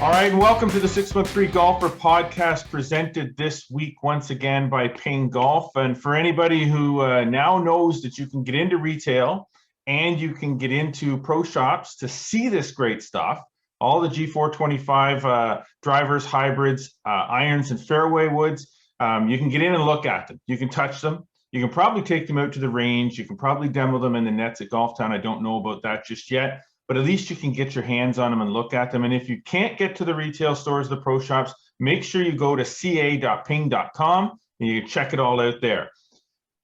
All right, and welcome to the 613Golfer podcast, presented this week once again by Ping Golf. And for anybody who now knows that you can get into retail and you can get into pro shops to see this great stuff, all the G425 drivers, hybrids, irons, and fairway woods, you can get in and look at them. You can touch them. You can probably take them out to the range. You can probably demo them in the nets at Golf Town. I don't know about that just yet, but at least you can get your hands on them and look at them. And if you can't get to the retail stores, the pro shops, make sure you go to ca.ping.com and you can check it all out there.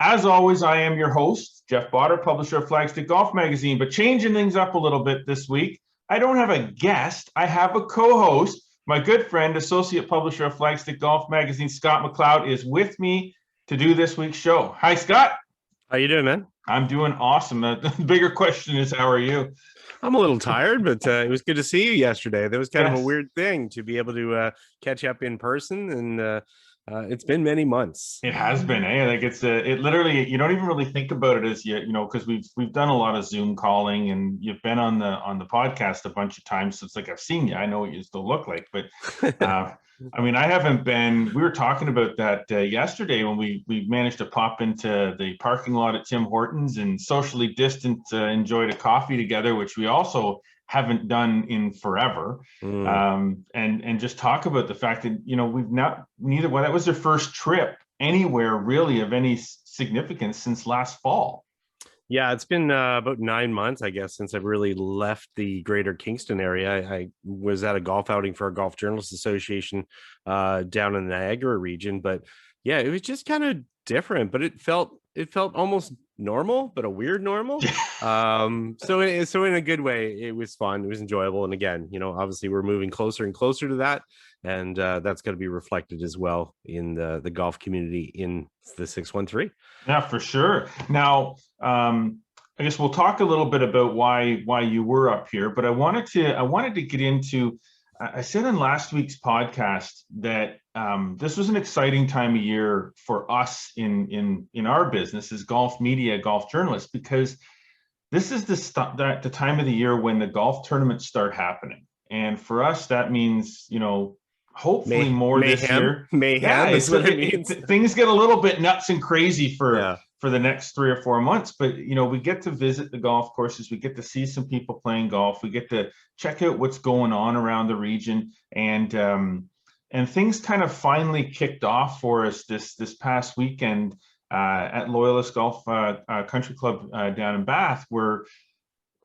As always, I am your host, Jeff Botter, publisher of Flagstick Golf magazine, but changing things up a little bit this week. I don't have a guest. I have a co-host. My good friend, associate publisher of Flagstick Golf magazine, Scott MacLeod, is with me to do this week's show. Hi, Scott. How you doing, man? I'm doing awesome. The bigger question is, how are you? I'm a little tired, but it was good to see you yesterday. That was kind of a weird thing to be able to catch up in person, and it's been many months. It has been, eh? Like it literally, you don't even really think about it as yet, because we've done a lot of Zoom calling, and you've been on the podcast a bunch of times. So it's like I've seen you. I know what you still look like, but I mean, I haven't been. We were talking about that yesterday when we managed to pop into the parking lot at Tim Hortons and socially distant enjoyed a coffee together, which we also haven't done in forever, and just talk about the fact that that was their first trip anywhere really of any significance since last fall. Yeah, it's been about 9 months, I guess, since I've really left the greater Kingston area. I was at a golf outing for a Golf Journalists Association down in the Niagara region, but yeah, it was just kind of different, but it felt almost normal, but a weird normal. So in a good way, it was fun. It was enjoyable. And again, obviously we're moving closer and closer to that. And that's going to be reflected as well in the golf community in the 613. Yeah, for sure. Now, I guess we'll talk a little bit about why you were up here, but I wanted to get into, I said in last week's podcast that this was an exciting time of year for us in our business as golf media, golf journalists, because this is the time of the year when the golf tournaments start happening. And for us, that means, hopefully more this year. Mayhem is what it means. Things get a little bit nuts and crazy for the next 3 or 4 months, but we get to visit the golf courses, we get to see some people playing golf, we get to check out what's going on around the region, and things kind of finally kicked off for us this past weekend at Loyalist Golf Country Club down in Bath, where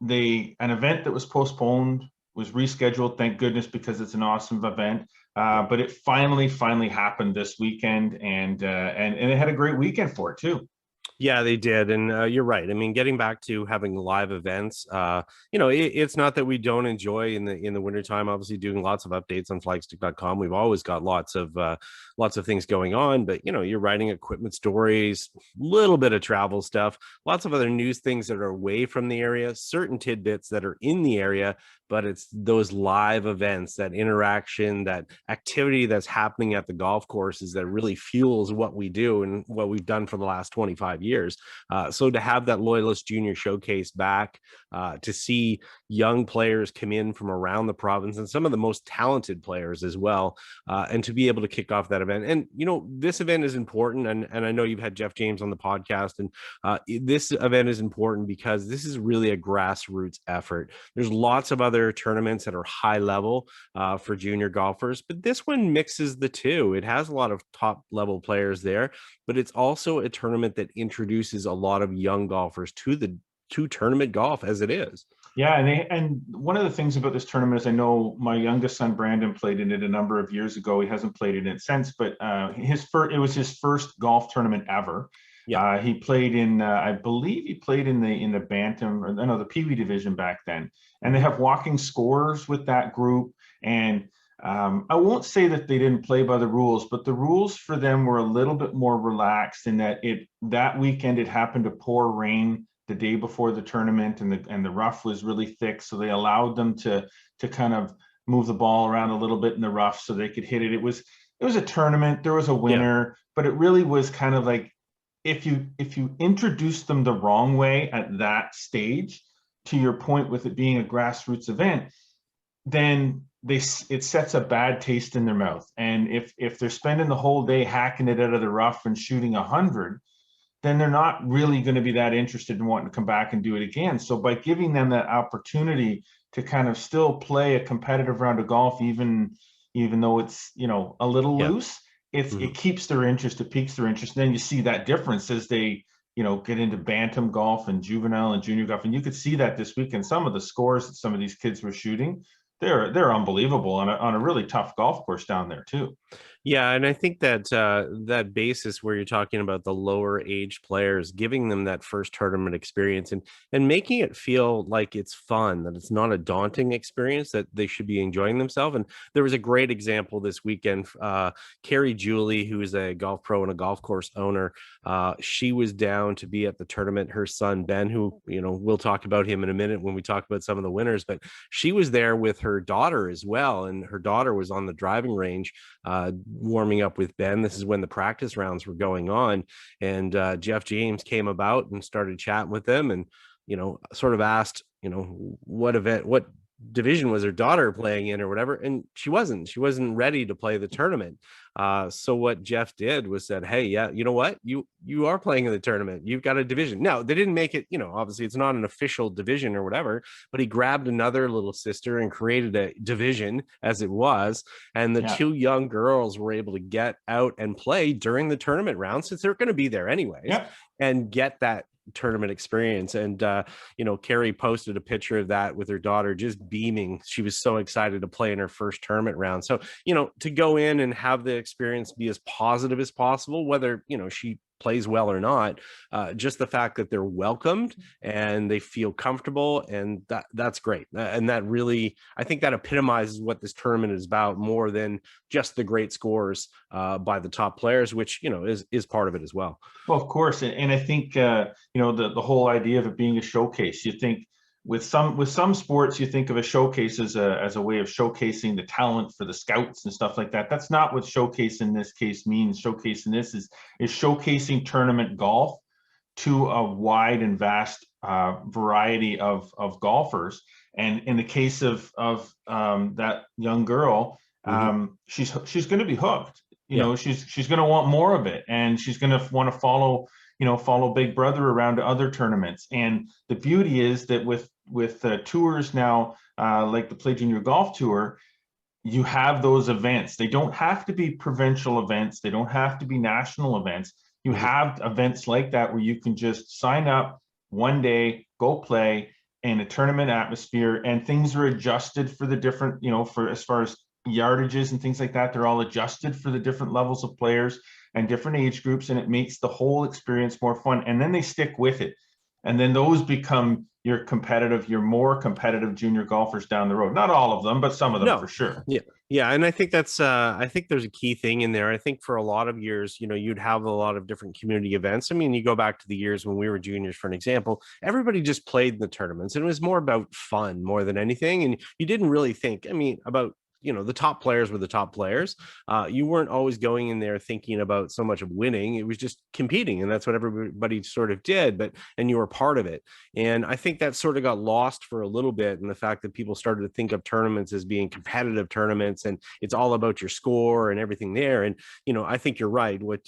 an event that was postponed was rescheduled, thank goodness, because it's an awesome event. But it finally happened this weekend, and it had a great weekend for it too. Yeah, they did. And you're right. I mean, getting back to having live events, it's not that we don't enjoy in the wintertime, obviously doing lots of updates on flagstick.com. We've always got lots of things going on, but you're writing equipment stories, little bit of travel stuff, lots of other news things that are away from the area, certain tidbits that are in the area, but it's those live events, that interaction, that activity that's happening at the golf courses that really fuels what we do and what we've done for the last 25 years. So to have that Loyalist Junior Showcase back, to see young players come in from around the province and some of the most talented players as well, and to be able to kick off that event. And, this event is important. And I know you've had Jeff James on the podcast, and this event is important because this is really a grassroots effort. There's lots of other tournaments that are high level for junior golfers, but this one mixes the two. It has a lot of top level players there, but it's also a tournament that introduces a lot of young golfers to tournament golf as it is. Yeah, and one of the things about this tournament is I know my youngest son Brandon played in it a number of years ago. He hasn't played in it since, but it was his first golf tournament ever. Yeah, he played in I believe he played in the Bantam, or no, the Pee Wee division back then, and they have walking scores with that group. And I won't say that they didn't play by the rules, but the rules for them were a little bit more relaxed in that that weekend it happened to pour rain the day before the tournament, and the rough was really thick, so they allowed them to kind of move the ball around a little bit in the rough so they could hit it. It was a tournament, there was a winner, but it really was kind of like, if you introduce them the wrong way at that stage, to your point with it being a grassroots event, then it sets a bad taste in their mouth. And if they're spending the whole day hacking it out of the rough and shooting 100, then they're not really going to be that interested in wanting to come back and do it again. So by giving them that opportunity to kind of still play a competitive round of golf, even though it's, a little loose, it keeps their interest, it piques their interest. And then you see that difference as they, get into bantam golf and juvenile and junior golf. And you could see that this weekend. Some of the scores that some of these kids were shooting, they're unbelievable on a really tough golf course down there too. Yeah, and I think that that basis where you're talking about the lower age players, giving them that first tournament experience and making it feel like it's fun, that it's not a daunting experience, that they should be enjoying themselves. And there was a great example this weekend. Carrie Julie, who is a golf pro and a golf course owner, she was down to be at the tournament. Her son Ben, who we'll talk about him in a minute when we talk about some of the winners, but she was there with her daughter as well, and her daughter was on the driving range warming up with Ben. This is when the practice rounds were going on, and Jeff James came about and started chatting with them, and sort of asked what division was her daughter playing in or whatever, and she wasn't ready to play the tournament. So what Jeff did was said, hey, yeah, you know what, you are playing in the tournament, you've got a division. Now they didn't make it, obviously it's not an official division or whatever, but he grabbed another little sister and created a division as it was, and the two young girls were able to get out and play during the tournament round, since they're going to be there anyways, and get that tournament experience. And Carrie posted a picture of that with her daughter just beaming. She was so excited to play in her first tournament round. So to go in and have the experience be as positive as possible, whether she plays well or not, just the fact that they're welcomed and they feel comfortable, and that's great. And that really, I think that epitomizes what this tournament is about, more than just the great scores by the top players, which is part of it as well. Well, of course. And I think the whole idea of it being a showcase, you think with some sports, you think of a showcase as a way of showcasing the talent for the scouts and stuff like that. That's not what showcase in this case means. Showcase in this is showcasing tournament golf to a wide and vast variety of golfers. And in the case of that young girl, she's going to be hooked. She's going to want more of it, and she's going to want to follow Big Brother around to other tournaments. And the beauty is that with tours now, like the Play Junior Golf Tour, you have those events. They don't have to be provincial events. They don't have to be national events. You have events like that where you can just sign up one day, go play in a tournament atmosphere, and things are adjusted for the different, for as far as yardages and things like that. They're all adjusted for the different levels of players and different age groups, and it makes the whole experience more fun. And then they stick with it, and then those become your more competitive junior golfers down the road. Not all of them, but some of them for sure. Yeah, and I think that's I think there's a key thing in there. I think for a lot of years, you'd have a lot of different community events. I mean, you go back to the years when we were juniors, for an example, everybody just played in the tournaments, and it was more about fun more than anything. And you didn't really think, about the top players were the top players. You weren't always going in there thinking about so much of winning. It was just competing, and that's what everybody sort of did, and you were part of it. And I think that sort of got lost for a little bit, in the fact that people started to think of tournaments as being competitive tournaments, and it's all about your score and everything there. And I think you're right. What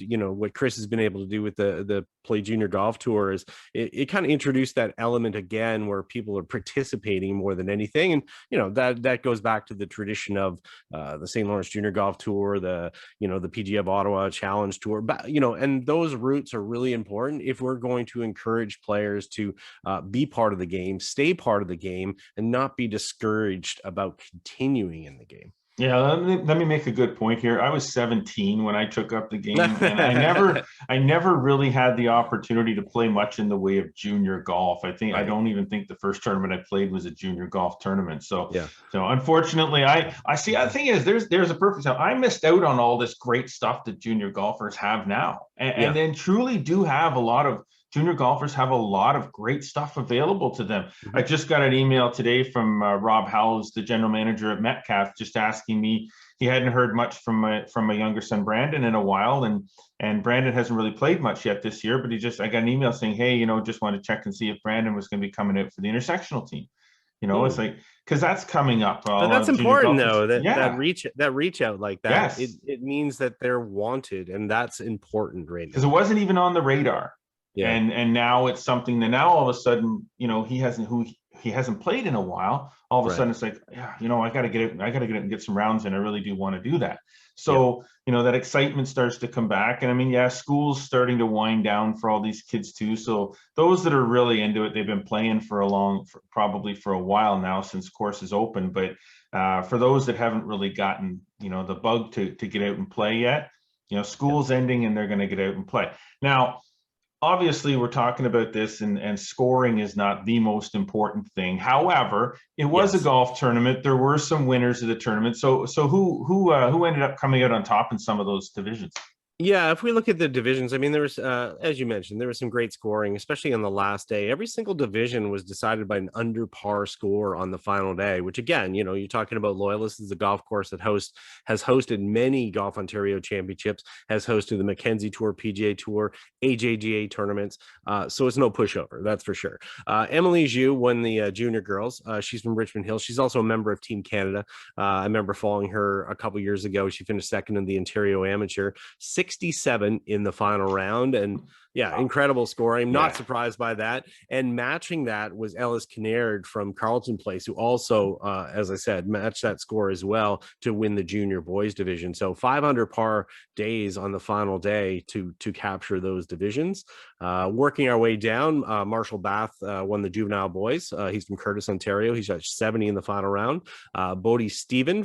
Chris has been able to do with the Play Junior Golf Tour is it kind of introduced that element again, where people are participating more than anything. And that goes back to the tradition of the St. Lawrence Junior Golf Tour, the PGA of Ottawa Challenge Tour, but and those roots are really important if we're going to encourage players to be part of the game, stay part of the game, and not be discouraged about continuing in the game. Yeah, let me make a good point here. I was 17 when I took up the game, and I never really had the opportunity to play much in the way of junior golf. I don't even think the first tournament I played was a junior golf tournament. So unfortunately, I see. The thing is, there's a perfect time. I missed out on all this great stuff that junior golfers have now, and then truly do have a lot of. Junior golfers have a lot of great stuff available to them. I just got an email today from Rob Howells, the general manager at Metcalf, just asking me, he hadn't heard much from my younger son Brandon in a while, and Brandon hasn't really played much yet this year, but I got an email saying, hey, just want to check and see if Brandon was going to be coming out for the intersectional team. It's like, because that's coming up. A But lot that's of junior important golfers, though, yeah, that reach out like that. yes, It means that they're wanted, and that's important right because it now. wasn't even on the radar. Yeah. And now it's something that now all of a sudden, he hasn't played in a while. All of a Right. sudden it's like, yeah, I got to get it. I got to get it and get some rounds in. I really do want to do that. Yeah. So, that excitement starts to come back. And I mean, yeah, school's starting to wind down for all these kids too. So those that are really into it, they've been playing probably for a while now since course is open. But for those that haven't really gotten, the bug to get out and play yet, school's ending and they're going to get out and play. Now, obviously we're talking about this and scoring is not the most important thing. However, it was a golf tournament. There were some winners of the tournament. So who ended up coming out on top in some of those divisions? Yeah, if we look at the divisions, I mean, there was, as you mentioned, there was some great scoring, especially on the last day. Every single division was decided by an under par score on the final day, which again, you're talking about Loyalist is a golf course that has hosted many Golf Ontario championships, has hosted the Mackenzie Tour, PGA Tour, AJGA tournaments. So it's no pushover, that's for sure. Emily Zhu won the junior girls. She's from Richmond Hill. She's also a member of Team Canada. I remember following her a couple years ago. She finished second in the Ontario Amateur. 67 in the final round, and incredible score. I'm not surprised by that. And matching that was Ellis Kinnaird from Carleton Place, who also, as I said, matched that score as well to win the junior boys division. So 500 par days on the final day to capture those divisions. Working our way down, Marshall Bath won the juvenile boys. He's from Curtis, Ontario. He's got 70 in the final round. Bodie Stephen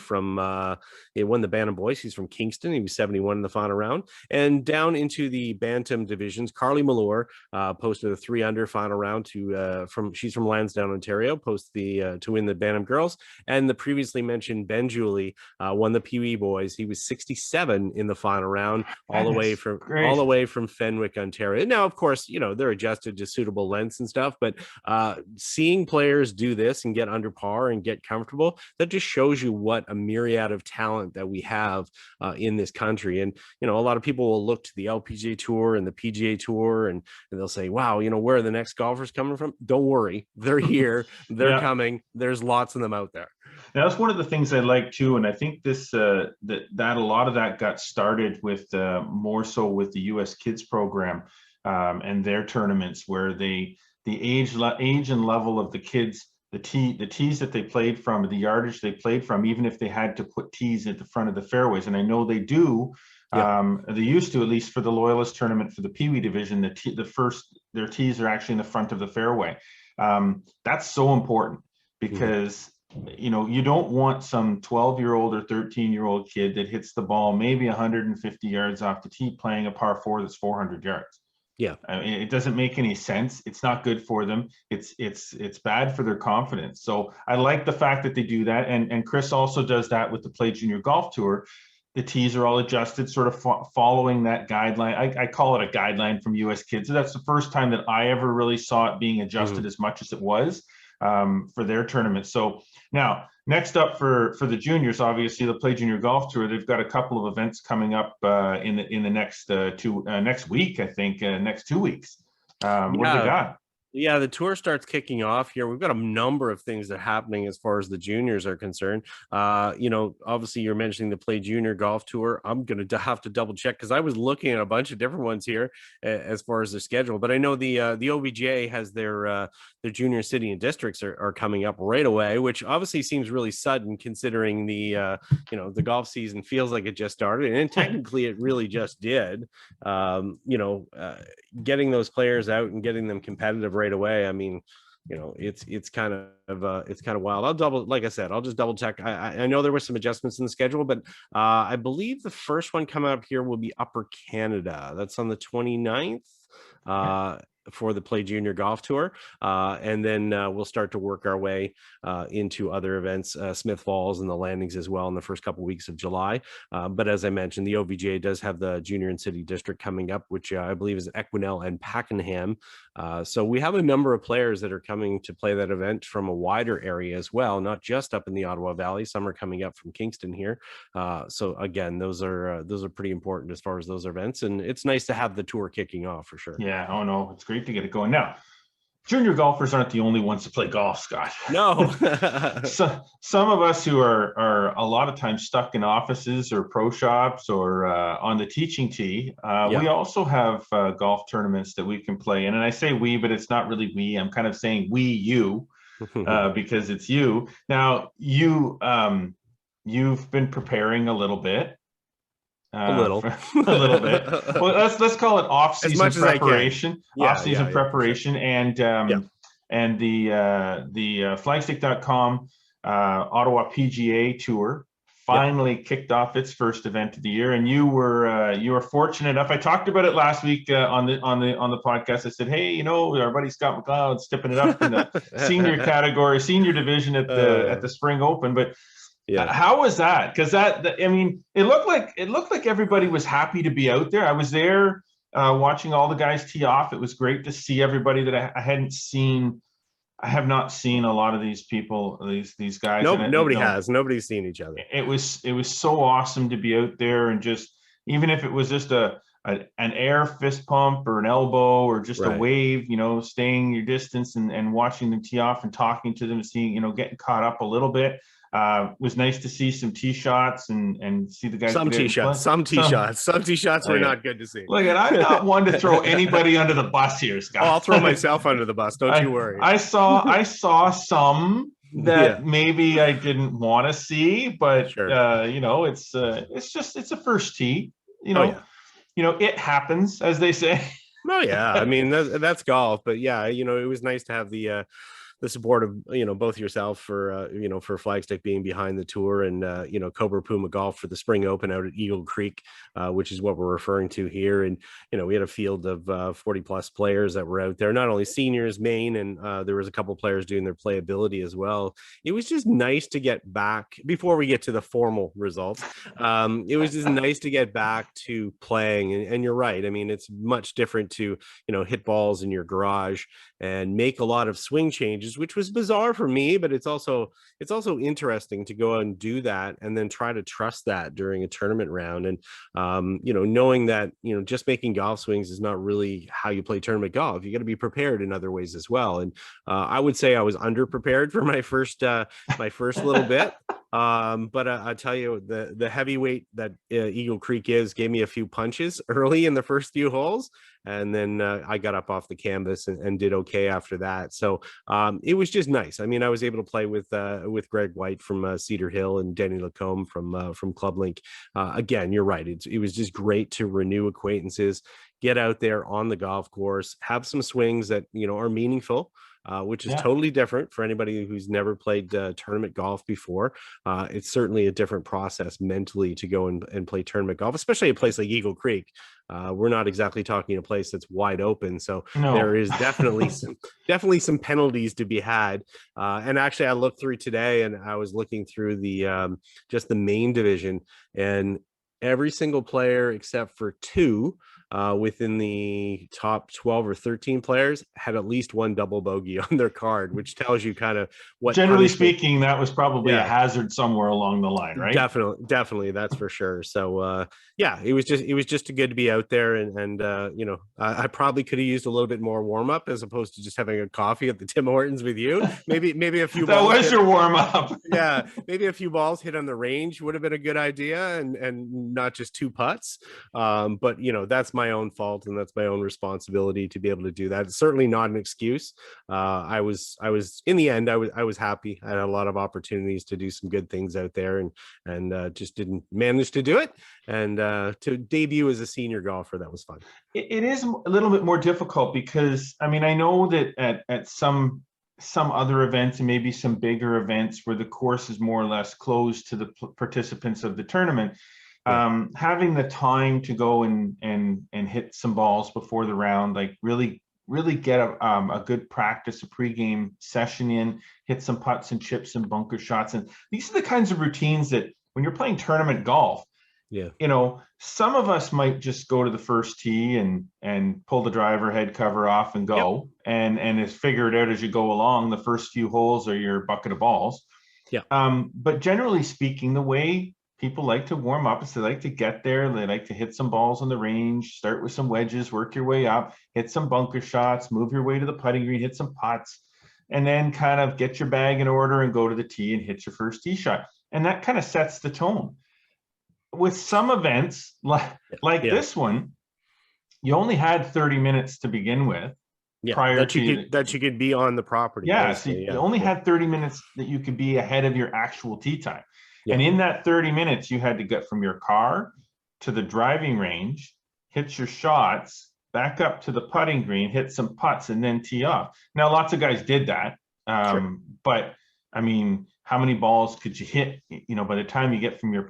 he won the Bantam boys. He's from Kingston. He was 71 in the final round. And down into the Bantam divisions, Carly Mallour posted a 3-under final round she's from Lansdowne, Ontario, to win the Bantam girls. And the previously mentioned Ben Julie won the Pee Wee boys. He was 67 in the final round, all the way from Fenwick, Ontario. Now, of course, they're adjusted to suitable lengths and stuff, but seeing players do this and get under par and get comfortable, that just shows you what a myriad of talent that we have in this country. And a lot of people will look to the LPGA Tour and the PGA Tour and they'll say, wow, where are the next golfers coming from? Don't worry, they're here, they're coming. There's lots of them out there. Now, that's one of the things I like too, and I think this that a lot of that got started with more so with the U.S. Kids program and their tournaments, where the age and level of the kids, the tees that they played from, the yardage they played from, even if they had to put tees at the front of the fairways, and I know they do. They used to, at least for the Loyalist tournament for the Pee Wee division, their tees are actually in the front of the fairway. That's so important because you don't want some 12-year-old or 13-year-old kid that hits the ball maybe 150 yards off the tee playing a par 4 that's 400 yards. Yeah, I mean, it doesn't make any sense. It's not good for them. It's bad for their confidence. So I like the fact that they do that, and Chris also does that with the Play Junior Golf Tour. The tees are all adjusted, sort of following that guideline. I call it a guideline from U.S. Kids. So that's the first time that I ever really saw it being adjusted as much as it was for their tournament. So now, next up for the juniors, obviously the Play Junior Golf Tour. They've got a couple of events coming up in the next next week, I think, next 2 weeks. What do they got? Yeah, the tour starts kicking off here. We've got a number of things that are happening as far as the juniors are concerned. Obviously you're mentioning the Play Junior Golf Tour. I'm going to have to double check because I was looking at a bunch of different ones here as far as their schedule. But I know the OBGA has their junior city and districts are coming up right away, which obviously seems really sudden considering the golf season feels like it just started, and technically it really just did. Getting those players out and getting them competitive right away. I mean, it's kind of wild. I'll just double check. I know there were some adjustments in the schedule, but I believe the first one coming up here will be Upper Canada. That's on the 29th. For the Play Junior Golf Tour. And then we'll start to work our way into other events, Smith Falls and the Landings as well in the first couple of weeks of July. But as I mentioned, the OVGA does have the Junior and City District coming up, which I believe is Equinell and Pakenham. So we have a number of players that are coming to play that event from a wider area as well, not just up in the Ottawa Valley. Some are coming up from Kingston here. So again, those are pretty important as far as those events. And it's nice to have the tour kicking off for sure. Yeah. Oh no, it's great to get it going. Now, junior golfers aren't the only ones to play golf, Scott. No. So some of us who are a lot of times stuck in offices or pro shops or on the teaching tee, we also have golf tournaments that we can play in. And I say we, but it's not really we. I'm kind of saying you, because it's you. Now, you've been preparing a little bit. A little bit. Well, let's call it off-season preparation. Off-season preparation, sure. And the Flagstick.com Ottawa PGA Tour finally kicked off its first event of the year, and you were fortunate enough. I talked about it last week on the podcast. I said, hey, our buddy Scott MacLeod stepping it up in the senior division at the Spring Open, but. Yeah. How was that? Because it looked like everybody was happy to be out there. I was there watching all the guys tee off. It was great to see everybody that I hadn't seen. I have not seen a lot of these people, these guys. Nope, nobody has. Nobody's seen each other. It was so awesome to be out there, and just even if it was just an air fist pump or an elbow or just a wave, staying your distance and watching them tee off and talking to them and seeing, getting caught up a little bit. Was nice to see some tee shots and see the guys. Some tee shots were not good to see. Look, and I'm not one to throw anybody under the bus here, Scott. I'll throw myself under the bus. Don't you worry. I saw some that maybe I didn't want to see, but sure. It's a first tee. It happens, as they say. Oh yeah, I mean that's golf, but yeah, it was nice to have the support of both yourself for Flagstick being behind the tour, and Cobra Puma Golf for the Spring Open out at Eagle Creek, which is what we're referring to here. And we had a field of 40 plus players that were out there, not only seniors, main, and there was a couple players doing their playability as well. It was just nice to get back before we get to the formal results. It was just nice to get back to playing, and you're right. I mean, it's much different to hit balls in your garage and make a lot of swing changes, which was bizarre for me, but it's also interesting to go and do that and then try to trust that during a tournament round. And knowing that just making golf swings is not really how you play tournament golf. You got to be prepared in other ways as well. And I would say I was underprepared for my first little bit. But I tell you, the heavyweight that Eagle Creek gave me a few punches early in the first few holes, and then I got up off the canvas and did okay after that. So it was just nice. I mean, I was able to play with Greg White from Cedar Hill and Denny Lacombe from Club Link. Again, you're right. It was just great to renew acquaintances, get out there on the golf course, have some swings that are meaningful. Which is totally different for anybody who's never played tournament golf before. It's certainly a different process mentally to go and play tournament golf, especially a place like Eagle Creek. We're not exactly talking a place that's wide open, so there is definitely some penalties to be had. And actually, I looked through today, and I was looking through the just the main division, and every single player except for two within the top 12 or 13 players had at least one double bogey on their card, which tells you kind of what. Generally speaking, that was probably a hazard somewhere along the line, right? Definitely, that's for sure. So it was just good to be out there, and I probably could have used a little bit more warm up as opposed to just having a coffee at the Tim Hortons with you. Maybe a few. That was your warm up. Yeah, maybe a few balls hit on the range would have been a good idea, and not just two putts. But that's my own fault, and that's my own responsibility to be able to do that. It's certainly not an excuse. I was in the end, I was happy. I had a lot of opportunities to do some good things out there, and just didn't manage to do it. And to debut as a senior golfer, that was fun. It is a little bit more difficult because I know that at some other events and maybe some bigger events where the course is more or less closed to the participants of the tournament, having the time to go and hit some balls before the round, like really get a good practice, a pregame session in, hit some putts and chips and bunker shots. And these are the kinds of routines that when you're playing tournament golf, some of us might just go to the first tee and pull the driver head cover off and go and figure it out as you go along. The first few holes are your bucket of balls. But generally speaking, the way people like to warm up. They like to get there. They like to hit some balls on the range, start with some wedges, work your way up, hit some bunker shots, move your way to the putting green, hit some putts, and then kind of get your bag in order and go to the tee and hit your first tee shot. And that kind of sets the tone. With some events like this one, you only had 30 minutes to begin with. Prior that you could be on the property. Yeah, so you only had 30 minutes that you could be ahead of your actual tee time. Yeah. And in that 30 minutes, you had to get from your car to the driving range, hit your shots, back up to the putting green, hit some putts, and then tee off. Now, lots of guys did that. But I mean, how many balls could you hit? You know, by the time you get from the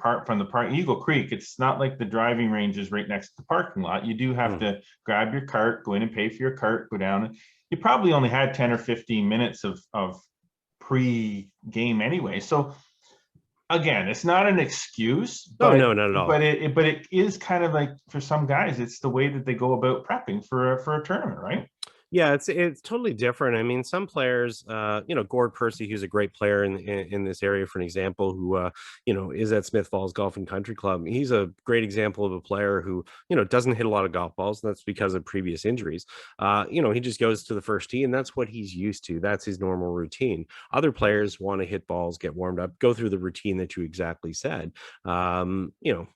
park, Eagle Creek, it's not like the driving range is right next to the parking lot. You do have to grab your cart, go in and pay for your cart, go down. You probably only had 10 or 15 minutes of pre-game anyway. So again, it's not an excuse. But, no, not at all. But it is kind of like, for some guys, it's the way that they go about prepping for a tournament, right? Yeah, it's totally different. I mean, some players, Gord Percy, who's a great player in this area, for an example, who is at Smith Falls Golf and Country Club. He's a great example of a player who doesn't hit a lot of golf balls. And that's because of previous injuries. He just goes to the first tee, and that's what he's used to. That's his normal routine. Other players want to hit balls, get warmed up, go through the routine that you exactly said.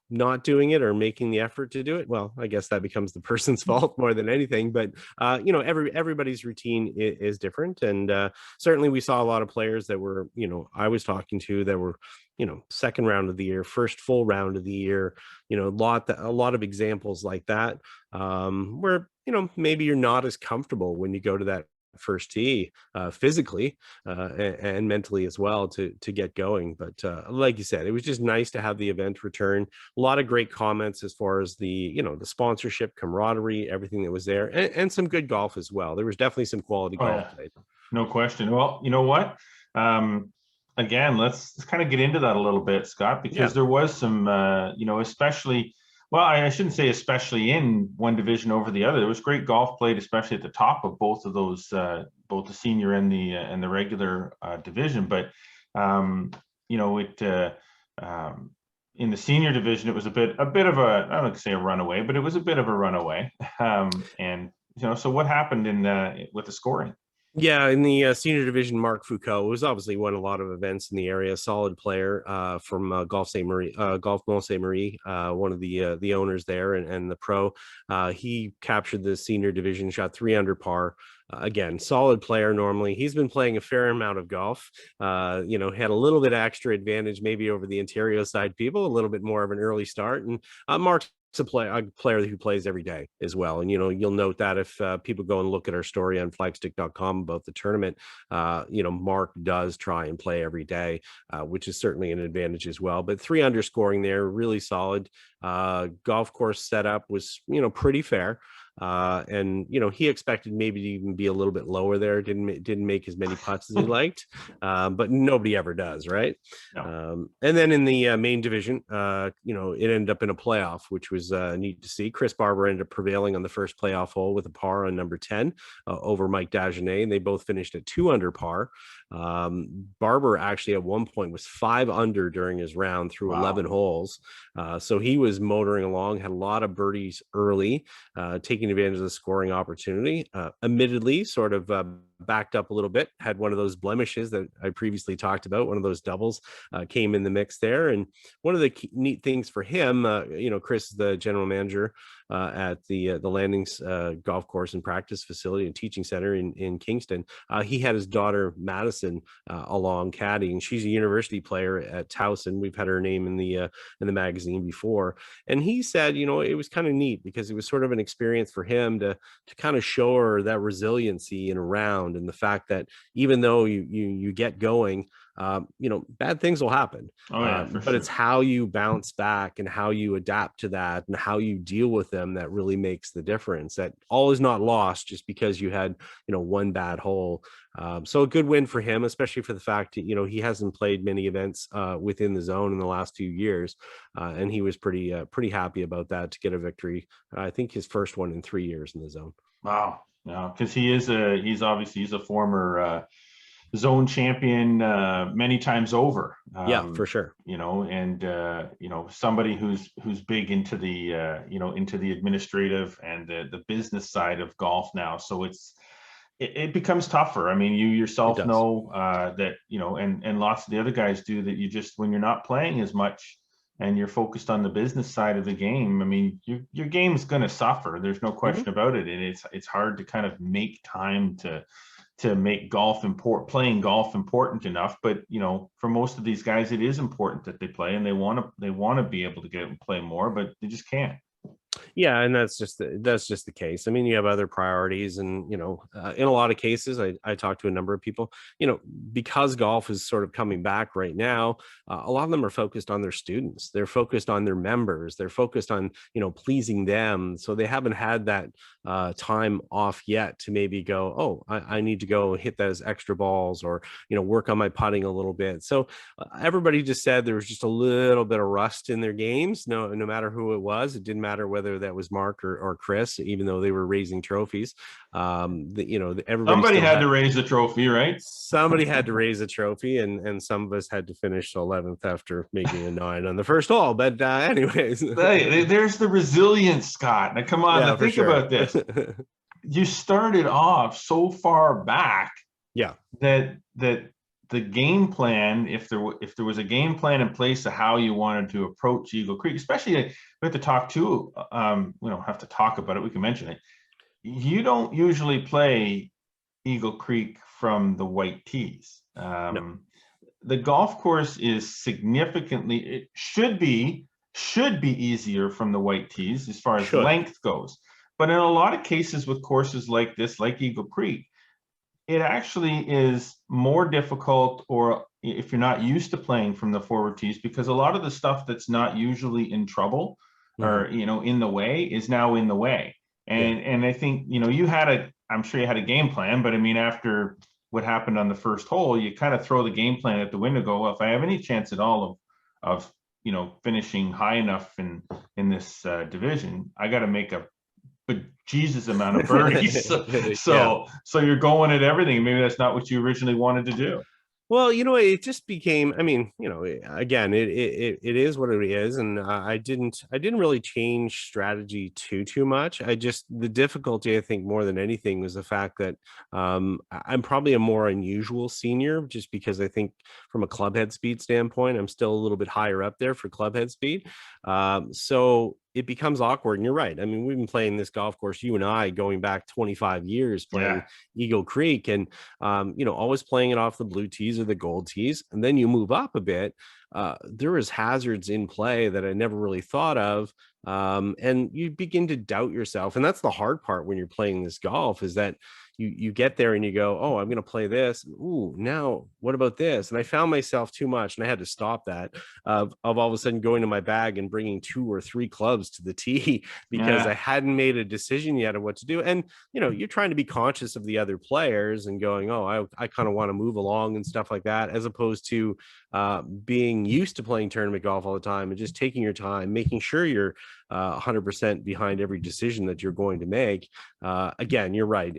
Not doing it or making the effort to do it, well, I guess that becomes the person's fault more than anything. But everybody's routine is different, and certainly we saw a lot of players that were I was talking to that were second round of the year, first full round of the year, a lot of examples like that, where maybe you're not as comfortable when you go to that first tee physically and mentally as well to get going. But like you said, it was just nice to have the event return. A lot of great comments as far as the the sponsorship, camaraderie, everything that was there, and some good golf as well. There was definitely some quality golf played. No question. Well, you know what, again, let's kind of get into that a little bit, Scott, because there was some especially, well, I shouldn't say especially in one division over the other. There was great golf played, especially at the top of both of those, both the senior and the regular division. But in the senior division, it was a bit of a, I don't like to say a runaway, but it was a bit of a runaway. So what happened with the scoring? Yeah, in the senior division, Mark Foucault was obviously won a lot of events in the area. Solid player from Golf St. Marie, Golf Mont St. Marie, one of the owners there and the pro. He captured the senior division, shot 3 under par. Again, solid player normally. He's been playing a fair amount of golf. Had a little bit extra advantage maybe over the Ontario side people, a little bit more of an early start. And Mark's a player who plays every day as well. And, you'll note that if people go and look at our story on flagstick.com about the tournament, Mark does try and play every day, which is certainly an advantage as well. But 3 under scoring there, really solid. Golf course setup was, pretty fair. And he expected maybe to even be a little bit lower there. Didn't make as many putts as he liked, but nobody ever does, right? No. And then in the main division, it ended up in a playoff, which was neat to see. Chris Barber ended up prevailing on the first playoff hole with a par on number 10 over Mike Dagenet, and they both finished at 2 under par. Barber actually at one point was 5 under during his round through 11 holes, so he was motoring along, had a lot of birdies early, taking advantage of the scoring opportunity. Admittedly, sort of backed up a little bit, had one of those blemishes that I previously talked about. One of those doubles came in the mix there. And one of the neat things for him, Chris is the general manager at the Landings golf course and practice facility and teaching center in Kingston. He had his daughter Madison along caddying. She's a university player at Towson. We've had her name in the magazine before. And he said, it was kind of neat because it was sort of an experience for him to kind of show her that resiliency in a round, and the fact that even though you get going, bad things will happen. But it's how you bounce back and how you adapt to that and how you deal with them that really makes the difference. That all is not lost just because you had one bad hole. So a good win for him, especially for the fact that he hasn't played many events within the zone in the last 2 years, and he was pretty happy about that to get a victory. I think his first one in 3 years in the zone. Wow. Yeah, because he's obviously a former zone champion many times over. Yeah, for sure. You know, and you know, somebody who's big into the you know, into the administrative and the business side of golf now. So it becomes tougher. I mean, you yourself know that, you know, and lots of the other guys do, that you just, when you're not playing as much and you're focused on the business side of the game, I mean, your game is going to suffer. There's no question about it. And it's hard to kind of make time to make playing golf important enough. But, you know, for most of these guys, it is important that they play, and they want to be able to get and play more, but they just can't. Yeah, and that's just the case. I mean, you have other priorities, and you know, in a lot of cases, I talked to a number of people. You know, because golf is sort of coming back right now, a lot of them are focused on their students. They're focused on their members. They're focused on, you know, pleasing them. So they haven't had that time off yet to maybe go, oh, I need to go hit those extra balls, or you know, work on my putting a little bit. So everybody just said there was just a little bit of rust in their games. No matter who it was, it didn't matter whether that was Mark or Chris, even though they were raising trophies. You know, somebody had to raise the trophy, right? Somebody had to raise a trophy, and some of us had to finish 11th after making a 9 on the first hole. But anyways, there's the resilience, Scott. Now, come on, now think about this. You started off so far back, that the game plan, if there was a game plan in place of how you wanted to approach Eagle Creek, especially, we have to talk to, we don't have to talk about it, we can mention it. You don't usually play Eagle Creek from the white tees. No. The golf course is significantly, it should be easier from the white tees as far as length goes. But in a lot of cases with courses like this, like Eagle Creek, it actually is more difficult, or if you're not used to playing from the forward tees, because a lot of the stuff that's not usually in trouble or, you know, in the way is now in the way. And I think, you know, I'm sure you had a game plan, but I mean, after what happened on the first hole, you kind of throw the game plan at the window, go, well, if I have any chance at all of you know, finishing high enough in this division, I got to make a Jesus amount of birdies. So you're going at everything. Maybe that's not what you originally wanted to do. Well, you know, it just became, I mean, you know, again, it is what it is. And I didn't really change strategy too much. The difficulty, I think, more than anything was the fact that I'm probably a more unusual senior, just because I think from a club head speed standpoint, I'm still a little bit higher up there for club head speed. So it becomes awkward. And you're right. I mean, we've been playing this golf course, you and I, going back 25 years, playing Eagle Creek, and, you know, always playing it off the blue tees or the gold tees. And then you move up a bit. There is hazards in play that I never really thought of. And you begin to doubt yourself. And that's the hard part when you're playing this golf, is that you get there and you go, oh, I'm going to play this. Ooh, now what about this? And I found myself too much, and I had to stop that of all of a sudden going to my bag and bringing 2 or 3 clubs to the tee because I hadn't made a decision yet of what to do. And, you know, you're trying to be conscious of the other players and going, oh, I kind of want to move along and stuff like that, as opposed to being used to playing tournament golf all the time and just taking your time, making sure you're 100% behind every decision that you're going to make. Again, you're right.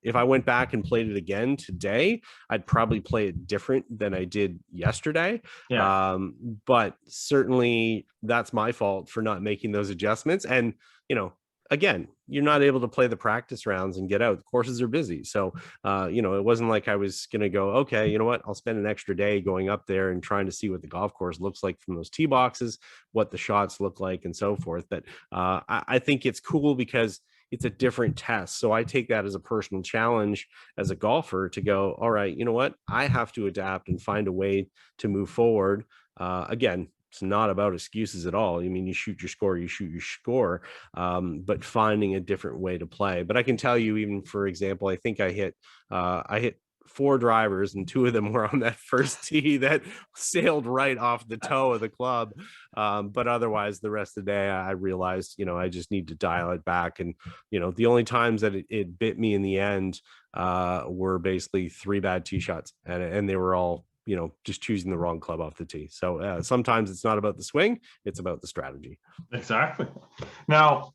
If I went back and played it again today, I'd probably play it different than I did yesterday. But certainly that's my fault for not making those adjustments. And, you know, again, you're not able to play the practice rounds and get out. The courses are busy. So, you know, it wasn't like I was going to go, okay, you know what, I'll spend an extra day going up there and trying to see what the golf course looks like from those tee boxes, what the shots look like, and so forth. But I think it's cool because it's a different test. So I take that as a personal challenge as a golfer to go, all right, you know what, I have to adapt and find a way to move forward. Again, it's not about excuses at all. I mean, you shoot your score, but finding a different way to play. But I can tell you, even for example, I think I hit 4 drivers, and 2 of them were on that first tee that sailed right off the toe of the club. But otherwise, the rest of the day, I realized, you know, I just need to dial it back. And, you know, the only times that it bit me in the end were basically 3 bad tee shots, and they were all, you know, just choosing the wrong club off the tee. So sometimes it's not about the swing, it's about the strategy. Exactly. Now,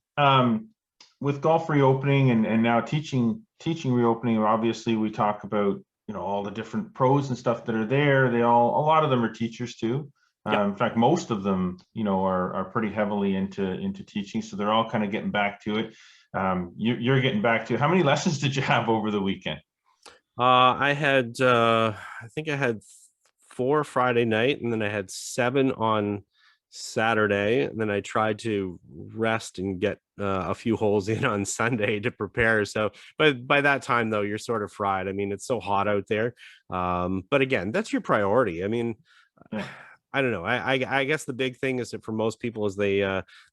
with golf reopening and now teaching reopening, obviously we talk about, all the different pros and stuff that are there. A lot of them are teachers too. In fact, most of them, are pretty heavily into teaching. So they're all kind of getting back to it. You're getting back to it. How many lessons did you have over the weekend? I think I had 4 Friday night, and then I had 7 on Saturday, and then I tried to rest and get a few holes in on Sunday to prepare. So, but by that time though, you're sort of fried. I mean, it's so hot out there. But again, that's your priority. I mean, Yeah. I don't know. I guess the big thing is that for most people is they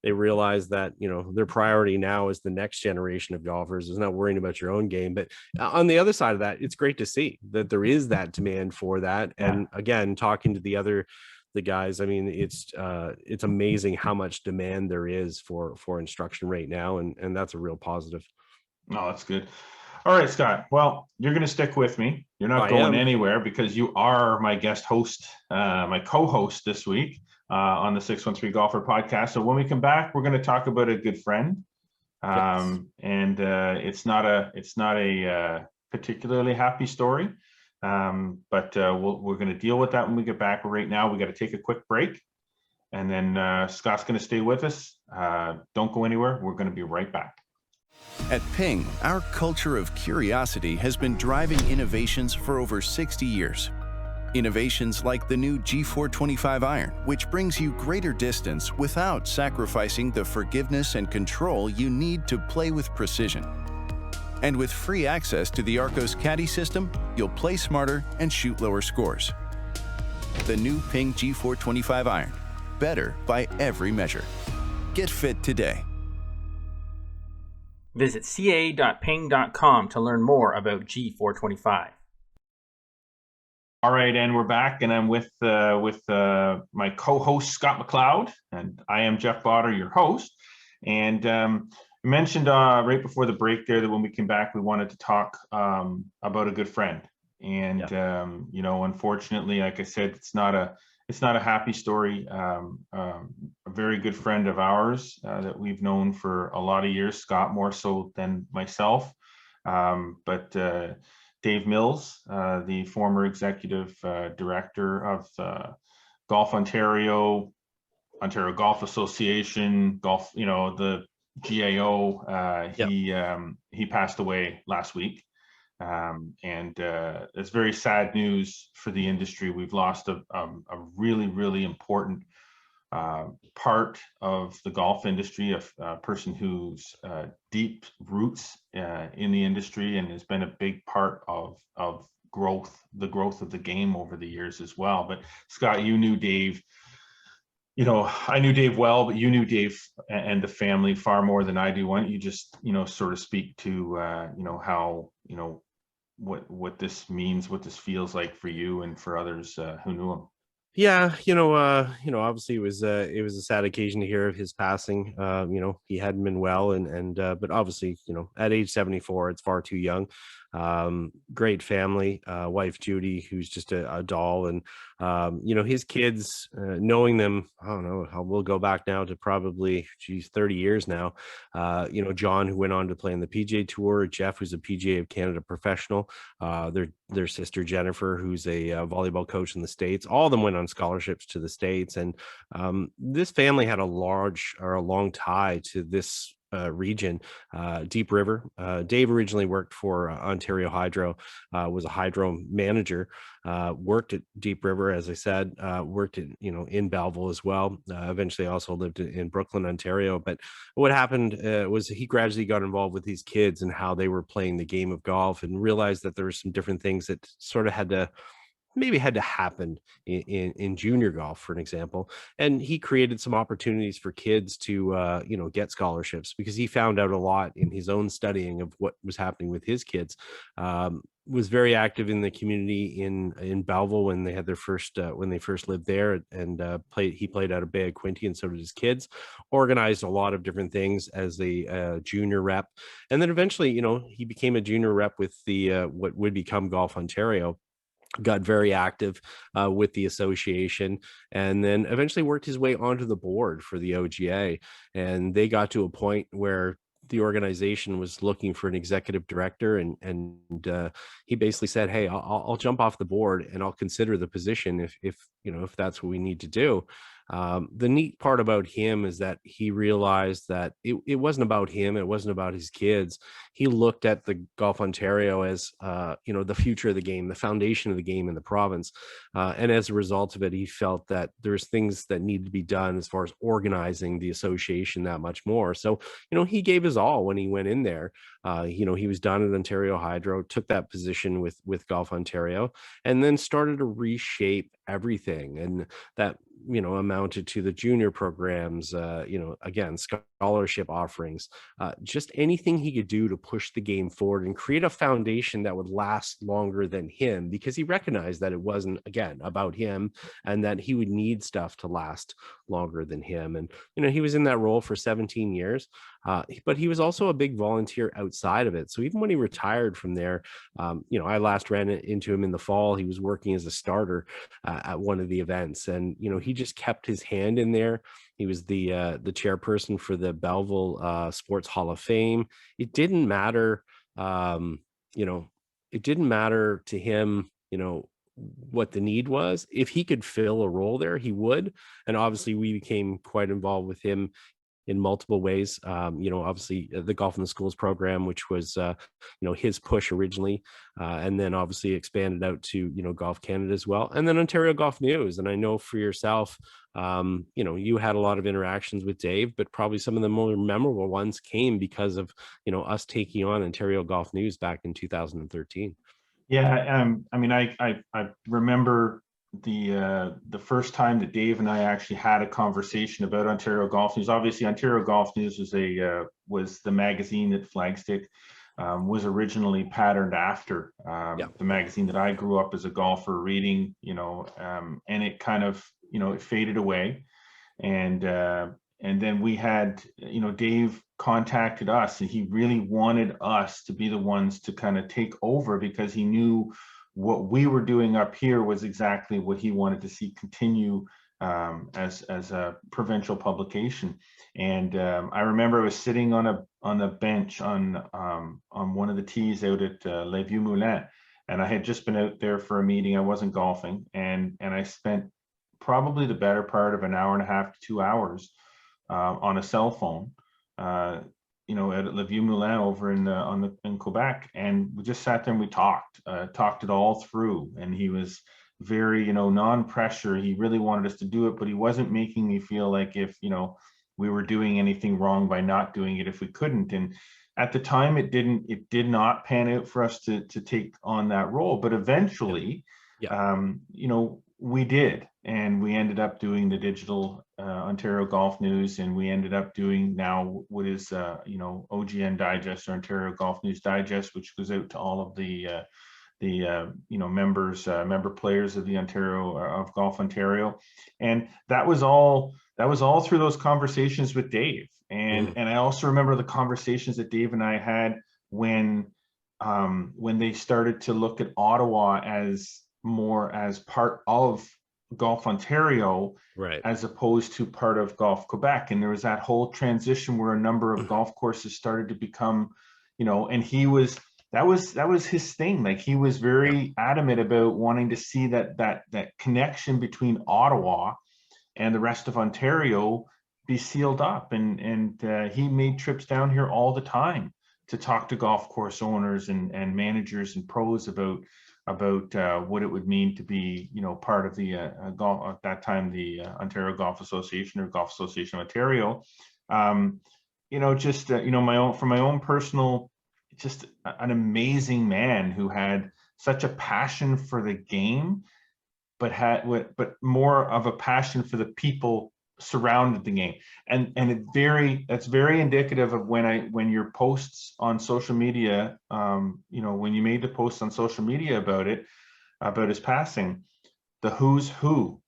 realize that, their priority now is the next generation of golfers, is not worrying about your own game. But on the other side of that, it's great to see that there is that demand for that. Yeah. And again, talking to the guys, I mean, it's amazing how much demand there is for instruction right now, and that's a real positive. Oh, that's good. All right, Scott. Well, you're going to stick with me. You're not going anywhere because you are my guest host, my co-host this week on the 613 Golfer podcast. So when we come back, we're going to talk about a good friend. And it's not a particularly happy story, but we're going to deal with that when we get back. Right now, we got to take a quick break, and then Scott's going to stay with us. Don't go anywhere. We're going to be right back. At Ping, our culture of curiosity has been driving innovations for over 60 years. Innovations like the new G425 iron, which brings you greater distance without sacrificing the forgiveness and control you need to play with precision. And with free access to the Arcos Caddy system, you'll play smarter and shoot lower scores. The new Ping G425 iron, better by every measure. Get fit today. Visit ca.ping.com to learn more about G425. All right, and we're back, and I'm with my co-host Scott MacLeod, and I am Jeff Botter, your host. And we mentioned right before the break there that when we came back, we wanted to talk about a good friend. And unfortunately, like I said, it's not a happy story. A very good friend of ours that we've known for a lot of years, Scott more so than myself. But Dave Mills, the former executive director of Golf Ontario Golf Association, golf, the GAO, he passed away last week. And it's very sad news for the industry. We've lost a really, really important part of the golf industry, a person whose deep roots in the industry and has been a big part of the growth of the game over the years as well. But Scott, you knew Dave. I knew Dave well, but you knew Dave and the family far more than I do. Why don't you just, sort of speak to, how, what this means, what this feels like for you and for others who knew him. Yeah, obviously it was a sad occasion to hear of his passing. He hadn't been well, but obviously, at age 74, it's far too young. Great family, wife Judy, who's just a doll, and his kids, knowing them, I don't know, we'll go back now to probably 30 years now. John, who went on to play in the PGA Tour, Jeff, who's a PGA of Canada professional, their sister Jennifer, who's a volleyball coach in the States. All of them went on scholarships to the States, and this family had a long tie to this region, Deep River. Dave originally worked for Ontario Hydro, was a hydro manager, worked at Deep River, as I said, worked in Belleville as well. Eventually also lived in Brooklyn, Ontario. But what happened was he gradually got involved with these kids and how they were playing the game of golf, and realized that there were some different things that sort of had to happen in junior golf, for an example. And he created some opportunities for kids to get scholarships, because he found out a lot in his own studying of what was happening with his kids. Was very active in the community in Belleville when they had their first when they first lived there, and he played out of Bay of Quinte, and so did his kids. Organized a lot of different things as a junior rep, and then eventually he became a junior rep with the what would become Golf Ontario. Got very active with the association, and then eventually worked his way onto the board for the OGA. And they got to a point where the organization was looking for an executive director, and he basically said, "Hey, I'll jump off the board and I'll consider the position if if that's what we need to do." The neat part about him is that he realized that it wasn't about him, it wasn't about his kids. He looked at the Golf Ontario as the future of the game, the foundation of the game in the province, and as a result of it, he felt that there's things that need to be done as far as organizing the association that much more. So he gave his all when he went in there. He was done at Ontario Hydro, took that position with Golf Ontario, and then started to reshape everything. And that amounted to the junior programs, again, scholarship offerings, just anything he could do to push the game forward and create a foundation that would last longer than him, because he recognized that it wasn't, again, about him, and that he would need stuff to last longer than him. And he was in that role for 17 years, but he was also a big volunteer outside of it. So even when he retired from there, I last ran into him in the fall. He was working as a starter at one of the events, and he just kept his hand in there. He was the chairperson for the Belleville Sports Hall of Fame. It didn't matter, it didn't matter to him, what the need was. If he could fill a role there, he would. And obviously we became quite involved with him in multiple ways. Obviously the Golf in the Schools program, which was, his push originally, and then obviously expanded out to, Golf Canada as well. And then Ontario Golf News. And I know for yourself, you had a lot of interactions with Dave, but probably some of the more memorable ones came because of, us taking on Ontario Golf News back in 2013. Yeah. I remember the first time that Dave and I actually had a conversation about Ontario Golf News. Obviously, Ontario Golf News was the magazine that Flagstick was originally patterned after, the magazine that I grew up as a golfer reading. And it kind of it faded away, and then we had Dave contacted us, and he really wanted us to be the ones to kind of take over, because he knew what we were doing up here was exactly what he wanted to see continue as a provincial publication. And I remember I was sitting on a bench on one of the tees out at Les Vieux Moulins, and I had just been out there for a meeting. I wasn't golfing, and I spent probably the better part of an hour and a half to 2 hours on a cell phone, at Le Vieux Moulin over in Quebec, and we just sat there and we talked it all through. And he was very, non-pressure. He really wanted us to do it, but he wasn't making me feel like if we were doing anything wrong by not doing it if we couldn't. And at the time, it did not pan out for us to take on that role, but eventually, we did, and we ended up doing the digital Ontario Golf News, and we ended up doing now what is OGN Digest, or Ontario Golf News Digest, which goes out to all of the members, member players of the of Golf Ontario. And that was all through those conversations with Dave. And I also remember the conversations that Dave and I had when they started to look at Ottawa as more as part of Golf Ontario, right, as opposed to part of Golf Quebec. And there was that whole transition where a number of golf courses started to become, and that was his thing. Like, he was very adamant about wanting to see that connection between Ottawa and the rest of Ontario be sealed up. And he made trips down here all the time to talk to golf course owners and managers and pros about what it would mean to be, part of the golf at that time, the Ontario Golf Association, or Golf Association of Ontario. From my own personal, just an amazing man who had such a passion for the game, but more of a passion for the people surrounded the game. And that's very indicative of when your posts on social media, when you made the posts on social media about his passing, the who's who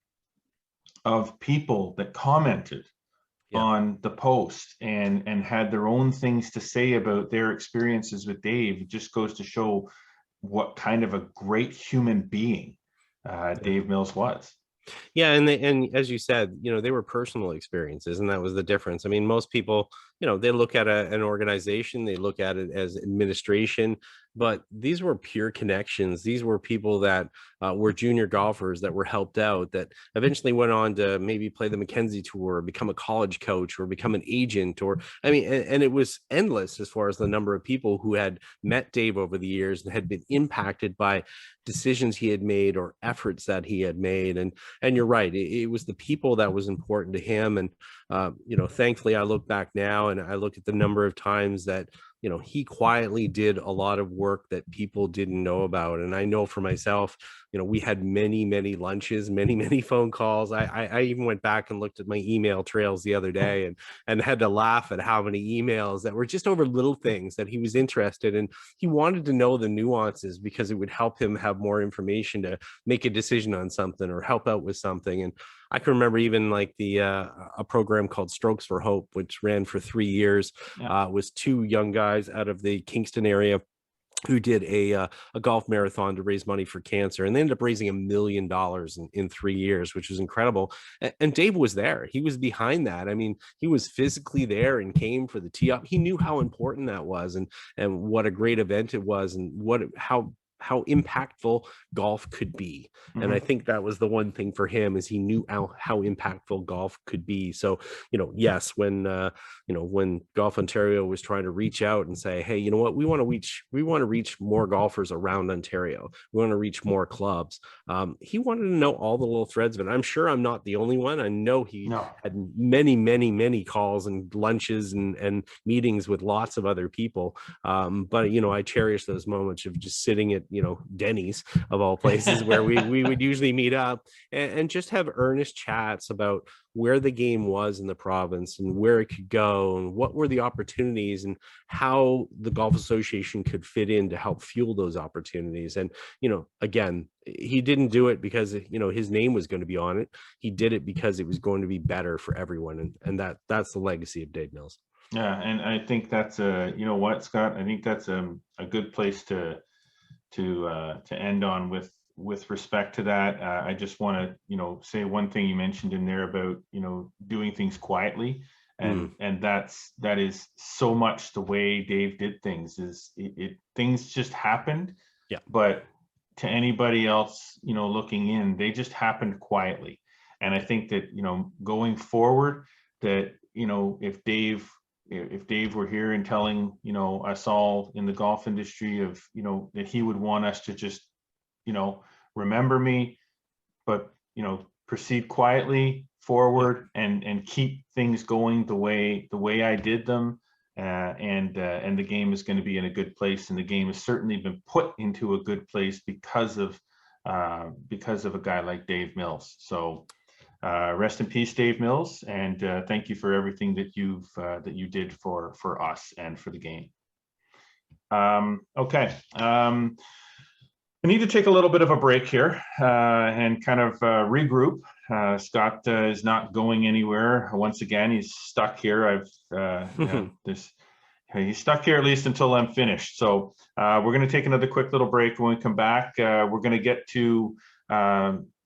of people that commented on the post and had their own things to say about their experiences with Dave. It just goes to show what kind of a great human being Dave Mills was. Yeah, and as you said, they were personal experiences, and that was the difference. I mean, most people, they look at an organization, they look at it as administration, but these were pure connections. These were people that were junior golfers that were helped out, that eventually went on to maybe play the Mackenzie Tour, or become a college coach, or become an agent, or I mean, and it was endless as far as the number of people who had met Dave over the years and had been impacted by decisions he had made or efforts that he had made. And you're right, it was the people that was important to him. And thankfully, I look back now and I look at the number of times that he quietly did a lot of work that people didn't know about. And I know for myself, we had many lunches, many phone calls. I even went back and looked at my email trails the other day and had to laugh at how many emails that were just over little things that he was interested in. He wanted to know the nuances because it would help him have more information to make a decision on something or help out with something. And I can remember even like a program called Strokes for Hope, which ran for 3 years, was 2 young guys out of the Kingston area who did a golf marathon to raise money for cancer, and they ended up raising $1 million in 3 years, which was incredible. And Dave was there. He was behind that. I mean, he was physically there and came for the tee up. He knew how important that was, and what a great event it was, and how impactful golf could be. Mm-hmm. And I think that was the one thing for him, is he knew how impactful golf could be. So, yes, when Golf Ontario was trying to reach out and say, hey, you know what, we want to reach more golfers around Ontario. We want to reach more clubs. He wanted to know all the little threads of it. I'm sure I'm not the only one. I know he had many calls and lunches and meetings with lots of other people. But I cherish those moments of just sitting at Denny's of all places where we would usually meet up and just have earnest chats about where the game was in the province and where it could go and what were the opportunities and how the Golf Association could fit in to help fuel those opportunities. And again, he didn't do it because his name was going to be on it. He did it because it was going to be better for everyone, and that's the legacy of Dave Mills. Yeah, and I think that's what, Scott, I think that's a good place to end on with respect to that. I just want to say one thing you mentioned in there about doing things quietly, and that is so much the way Dave did things. Things just happened, but to anybody else looking in, they just happened quietly. And I think that going forward, that if Dave were here and telling, us all in the golf industry of, that he would want us to just, remember me, but, proceed quietly forward and keep things going the way I did them. And the game is going to be in a good place. And the game has certainly been put into a good place because of a guy like Dave Mills. So, rest in peace, Dave Mills, and thank you for everything that you did for us and for the game. Okay, I need to take a little bit of a break here and kind of regroup. Scott is not going anywhere. Once again, he's stuck here. He's stuck here at least until I'm finished. So we're going to take another quick little break. When we come back, we're going to get to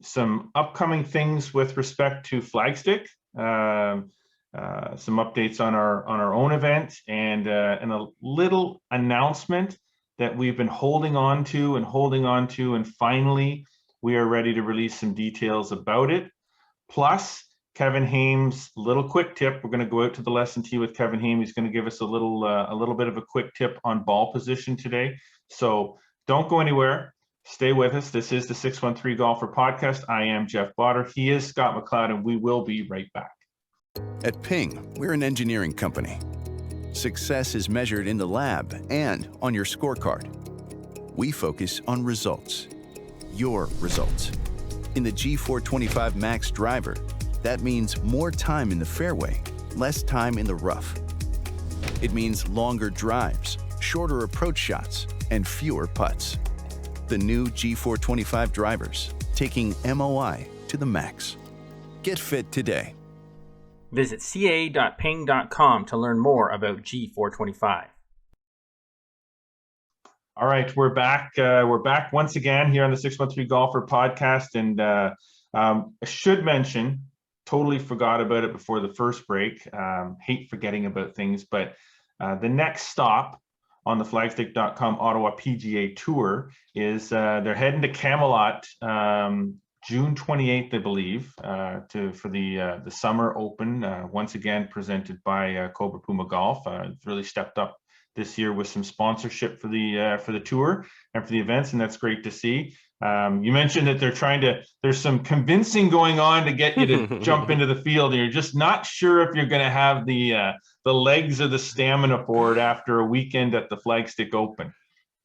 some upcoming things with respect to Flagstick, some updates on our own event, and a little announcement that we've been holding on to, and finally we are ready to release some details about it. Plus, Kevin Hames' little quick tip. We're going to go out to the lesson tee with Kevin Hames. He's going to give us a little bit of a quick tip on ball position today. So don't go anywhere. Stay with us. This is the 613 Golfer podcast. I am Jeff Botter. He is Scott MacLeod, and we will be right back. At Ping, we're an engineering company. Success is measured in the lab and on your scorecard. We focus on results. Your results. In the G425 Max driver, that means more time in the fairway, less time in the rough. It means longer drives, shorter approach shots, and fewer putts. The new G425 drivers, taking MOI to the max. Get fit today. Visit ca.ping.com to learn more about G425. All right, we're back. We're back once again here on the 613 Golfer podcast, and I should mention, totally forgot about it before the first break. Hate forgetting about things, but the next stop on the flagstick.com Ottawa PGA Tour is they're heading to Camelot June 28th, I believe, for the Summer Open, once again presented by Cobra Puma Golf. It's really stepped up this year with some sponsorship for the tour and for the events, and that's great to see. You mentioned that there's some convincing going on to get you to jump into the field, and you're just not sure if you're going to have the legs or the stamina for it after a weekend at the Flagstick Open.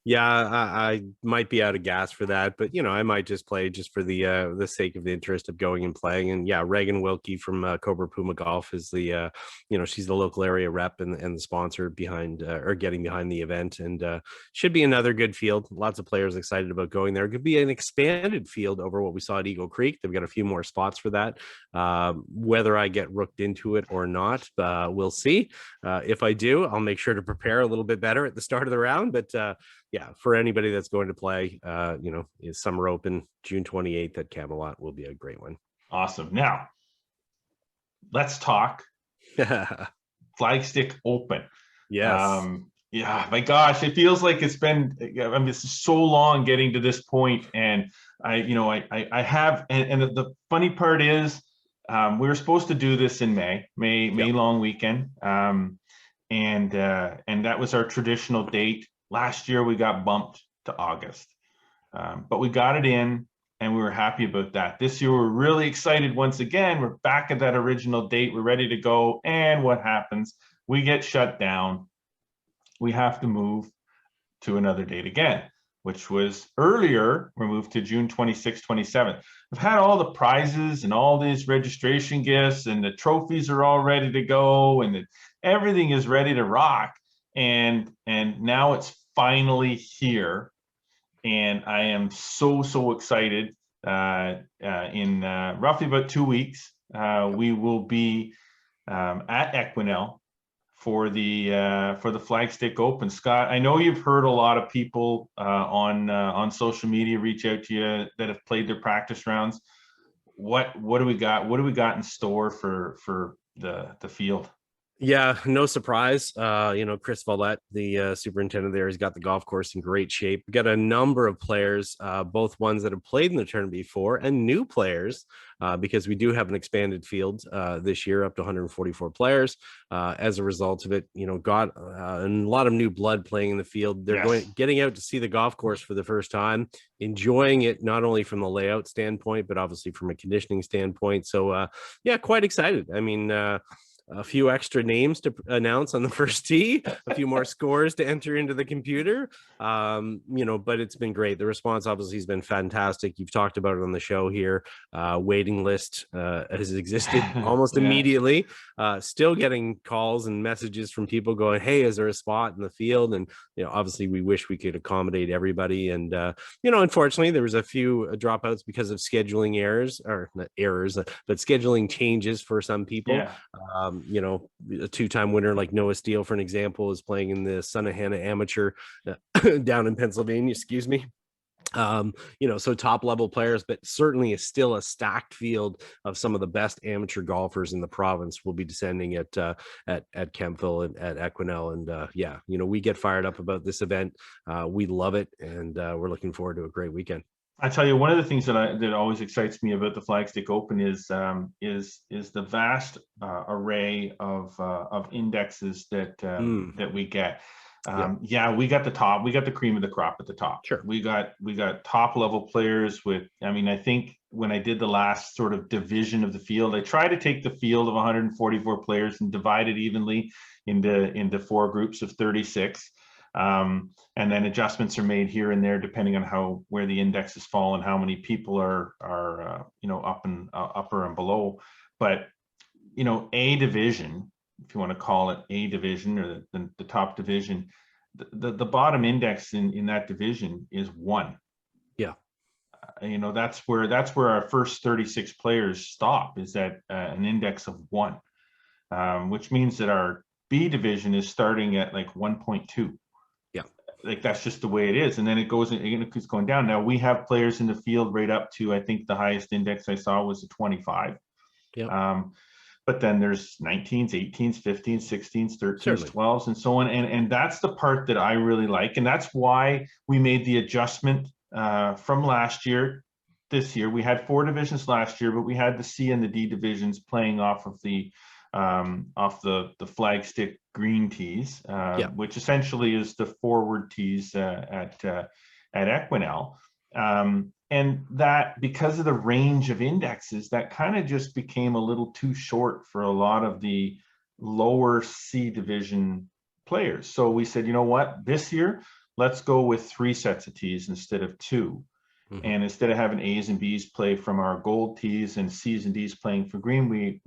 Yeah, I might be out of gas for that, but I might just play just for the sake of the interest of going and playing. And yeah, Reagan Wilkie from Cobra Puma Golf is the she's the local area rep and the sponsor behind or getting behind the event, and should be another good field. Lots of players excited about going there. It could be an expanded field over what we saw at Eagle Creek. They've got a few more spots for that. Whether I get rooked into it or not, we'll see. If I do, I'll make sure to prepare a little bit better at the start of the round, but yeah, for anybody that's going to play, is Summer Open, June 28th at Camelot will be a great one. Awesome. Now, let's talk Flagstick Open. Yes. Yeah, my gosh, it feels like it's been, it's so long getting to this point, and I have, and the funny part is, we were supposed to do this in May long weekend, and that was our traditional date. Last year, we got bumped to August, but we got it in, and we were happy about that. This year, we're really excited once again. We're back at that original date. We're ready to go, and what happens? We get shut down. We have to move to another date again, which was earlier. We're moved to June 26th, 27th. We've had all the prizes and all these registration gifts, and the trophies are all ready to go, and everything is ready to rock. And now it's finally here, and I am so excited. In roughly about 2 weeks, we will be at Equinel for the Flagstick Open. Scott, I know you've heard a lot of people on social media reach out to you that have played their practice rounds. What do we got? What do we got in store for the field? Yeah, no surprise. Chris Follett, the superintendent there, has got the golf course in great shape. We've got a number of players, both ones that have played in the tournament before and new players, because we do have an expanded field this year, up to 144 players. As a result of it, got a lot of new blood playing in the field. They're getting out to see the golf course for the first time, enjoying it not only from the layout standpoint, but obviously from a conditioning standpoint. So, quite excited. I mean, a few extra names to announce on the first tee, a few more scores to enter into the computer. But it's been great. The response obviously has been fantastic. You've talked about it on the show here. Waiting list has existed almost immediately. Still getting calls and messages from people going, "Hey, is there a spot in the field?" And obviously we wish we could accommodate everybody. And unfortunately, there was a few dropouts because of scheduling errors, or not errors, but scheduling changes for some people. Yeah. A two-time winner like Noah Steele, for an example, is playing in the Sunahana Amateur down in Pennsylvania, excuse me. So top level players, but certainly is still a stacked field of some of the best amateur golfers in the province will be descending at Kempville and at Equinel. And we get fired up about this event. We love it, and we're looking forward to a great weekend. I tell you, one of the things that always excites me about the Flagstick Open is the vast array of indexes that we get. We got the cream of the crop at the top. Sure. We got top level players with, I think when I did the last sort of division of the field, I tried to take the field of 144 players and divide it evenly into four groups of 36. And then adjustments are made here and there depending on where the indexes fall and how many people are up and upper and below. But a division, if you want to call it a division, or the top division, the bottom index in that division is 1. Yeah. That's where our first 36 players stop, is at an index of 1, which means that our B division is starting at like 1.2. like that's just the way it is. And then it keeps going down. Now we have players in the field right up to, I think the highest index I saw was a 25. Yeah. But then there's 19s, 18s, 15s, 16s, 13s, Certainly. 12s, and so on. And that's the part that I really like. And that's why we made the adjustment from last year. This year, we had 4 divisions last year, but we had the C and the D divisions playing off of the flagstick green tees, which essentially is the forward tees at Equinel. And that, because of the range of indexes, that kind of just became a little too short for a lot of the lower C division players. So we said, you know what, this year, let's go with 3 sets of tees instead of 2. Mm-hmm. And instead of having A's and B's play from our gold tees and C's and D's playing for green, we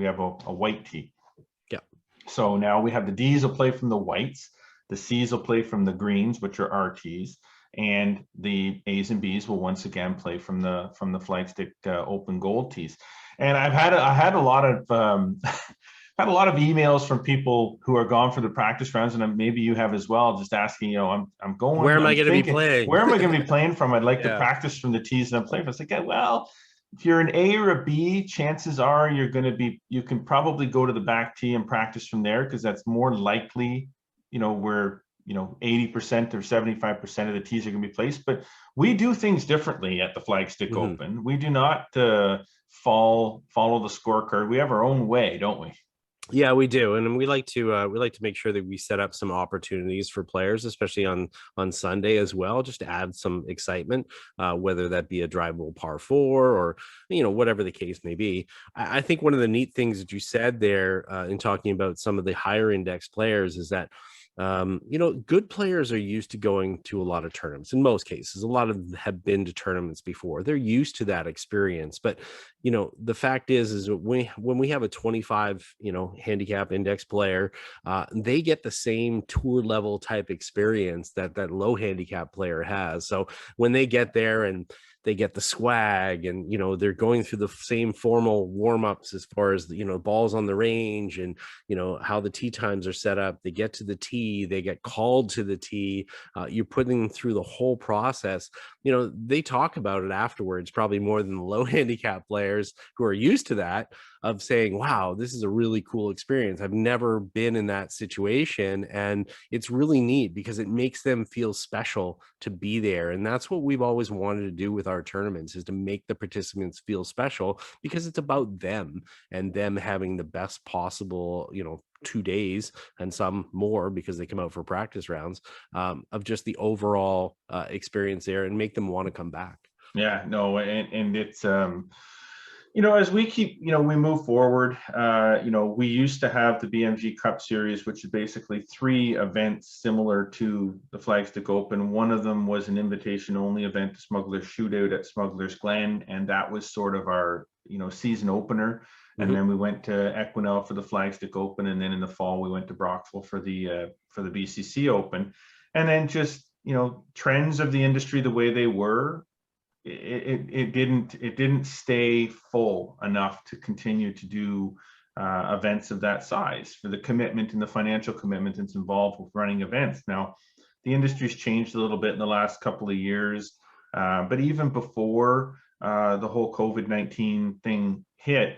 have a white tee. Yeah. So now we have the D's will play from the whites, the C's will play from the greens, which are our tees, and the A's and B's will once again play from the Flagstick Open gold tees. And I had a lot of emails from people who are gone for the practice rounds, and maybe you have as well, just asking, I'm going. Where am I going to be playing? Where am I going to be playing from? I'd like to practice from the tees that I'm playing from. I was like, well, if you're an A or a B, chances are you can probably go to the back tee and practice from there, because that's more likely, where 80% or 75% of the tees are going to be placed. But we do things differently at the Flagstick Open. We do not follow the scorecard. We have our own way, don't we? Yeah, we do, and we like to make sure that we set up some opportunities for players, especially on Sunday as well, just to add some excitement, whether that be a drivable par 4 or whatever the case may be. I think one of the neat things that you said there in talking about some of the higher index players is that good players are used to going to a lot of tournaments. In most cases, a lot of them have been to tournaments before. They're used to that experience. But, the fact is that when we have a 25, handicap index player, they get the same tour level type experience that low handicap player has. So when they get there and they get the swag and, they're going through the same formal warm-ups as far as, balls on the range and, how the tee times are set up. They get to the tee, they get called to the tee. You're putting them through the whole process. They talk about it afterwards, probably more than the low handicap players who are used to that, of saying, wow, this is a really cool experience. I've never been in that situation. And it's really neat because it makes them feel special to be there. And that's what we've always wanted to do with our tournaments, is to make the participants feel special, because it's about them and them having the best possible, 2 days, and some more because they come out for practice rounds, of just the overall experience there, and make them want to come back. Yeah, no, and it's as we keep, we move forward, we used to have the Bmg Cup Series, which is basically 3 events similar to the Flagstick Open. One of them was an invitation-only event, the Smuggler's Shootout at Smuggler's Glen, and that was sort of our, season opener. And then we went to Equinel for the Flagstick Open, and then in the fall we went to Brockville for the BCC Open. And then just trends of the industry the way they were, it didn't stay full enough to continue to do events of that size, for the commitment and the financial commitment that's involved with running events. Now, the industry's changed a little bit in the last couple of years, but even before the whole COVID-19 thing hit,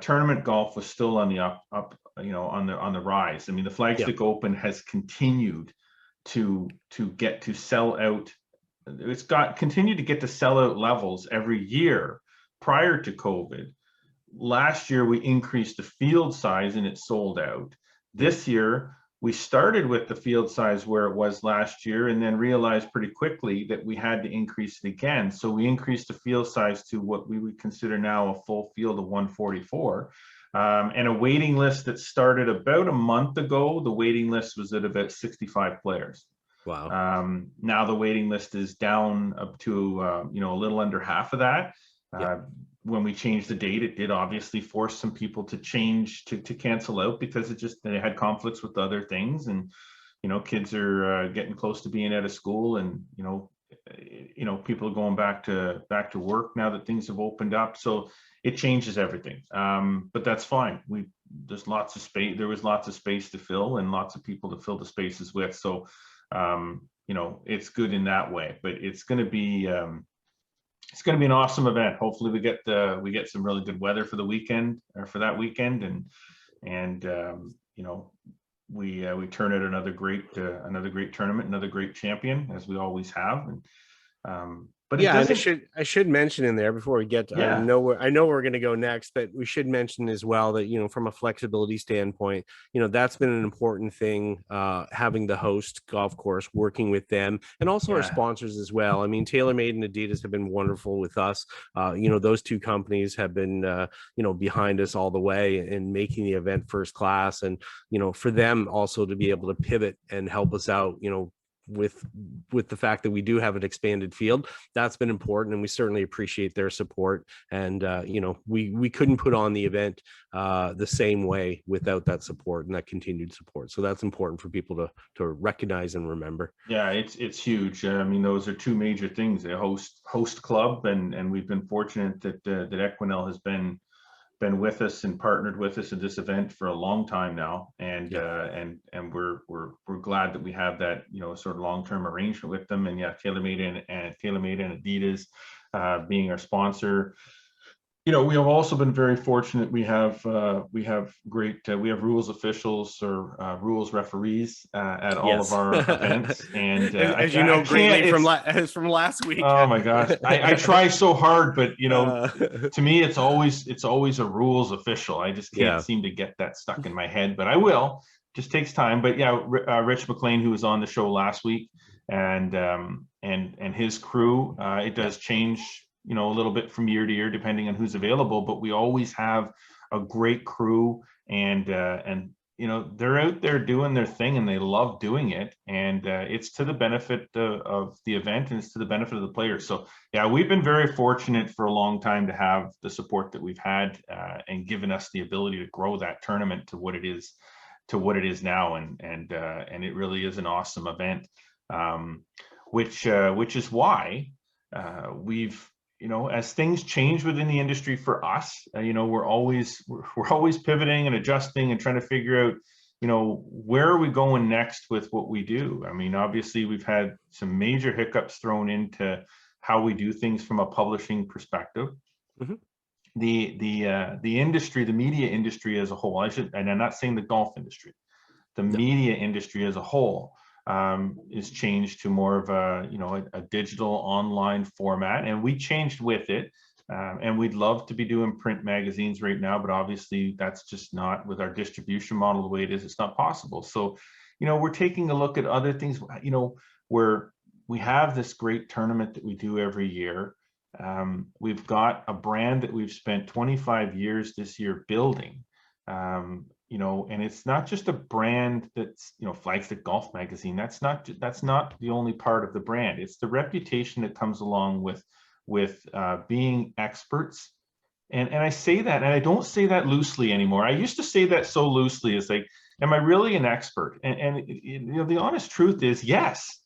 tournament golf was still on the up, on the rise. I mean, the Flagstick Open has continued to get to sell out. It's continued to get to sellout levels every year prior to COVID. Last year, we increased the field size and it sold out. This year, we started with the field size where it was last year, and then realized pretty quickly that we had to increase it again. So we increased the field size to what we would consider now a full field of 144. And a waiting list that started about a month ago, the waiting list was at about 65 players. Wow. Now the waiting list is down up to, a little under half of that. When we changed the date, it did obviously force some people to change, to cancel out, because they had conflicts with other things. And, kids are getting close to being out of school, and, people are going back to work now that things have opened up. So it changes everything. But that's fine. There's lots of space. There was lots of space to fill, and lots of people to fill the spaces with. So it's good in that way. But it's going to be an awesome event. Hopefully we get some really good weather for the weekend, or for that weekend, and we turn out another great tournament, another great champion, as we always have. And but yeah, I should mention in there before we get to, yeah. I know we're going to go next, but we should mention as well that, from a flexibility standpoint, that's been an important thing, having the host golf course, working with them, and also our sponsors as well. I mean, TaylorMade and Adidas have been wonderful with us. Those two companies have been, behind us all the way in making the event first class. And, for them also to be able to pivot and help us out, with the fact that we do have an expanded field, that's been important, and we certainly appreciate their support. And we couldn't put on the event the same way without that support and that continued support. So that's important for people to recognize and remember. Yeah, it's huge. I mean, those are two major things: a host club, and we've been fortunate that Equinel has been with us and partnered with us in this event for a long time now, and we're glad that we have that sort of long-term arrangement with them. And TaylorMade and Adidas being our sponsor. We have also been very fortunate. We have great rules officials, or rules referees at all of our events. And greatly from last week. Oh my gosh, I try so hard, but to me, it's always a rules official. I just can't seem to get that stuck in my head, but I will. Just takes time. But Rich McLean, who was on the show last week, and his crew, it does change a little bit from year to year depending on who's available, but we always have a great crew, and they're out there doing their thing, and they love doing it, and it's to the benefit of the event, and it's to the benefit of the players. So we've been very fortunate for a long time to have the support that we've had, and given us the ability to grow that tournament to what it is now, and it really is an awesome event, which is why we've as things change within the industry for us, we're always pivoting and adjusting and trying to figure out, where are we going next with what we do. I mean, obviously we've had some major hiccups thrown into how we do things from a publishing perspective. Mm-hmm. The industry, the media industry as a whole, and I'm not saying the golf industry, the media industry as a whole, is changed to more of a digital online format, and we changed with it, and we'd love to be doing print magazines right now, but obviously that's just not, with our distribution model the way it is, it's not possible. So we're taking a look at other things, where we have this great tournament that we do every year. We've got a brand that we've spent 25 years this year building, and it's not just a brand that's, Flagstick Golf Magazine. That's not the only part of the brand. It's the reputation that comes along with being experts. And I say that, and I don't say that loosely anymore. I used to say that so loosely, as like, am I really an expert? And the honest truth is, yes.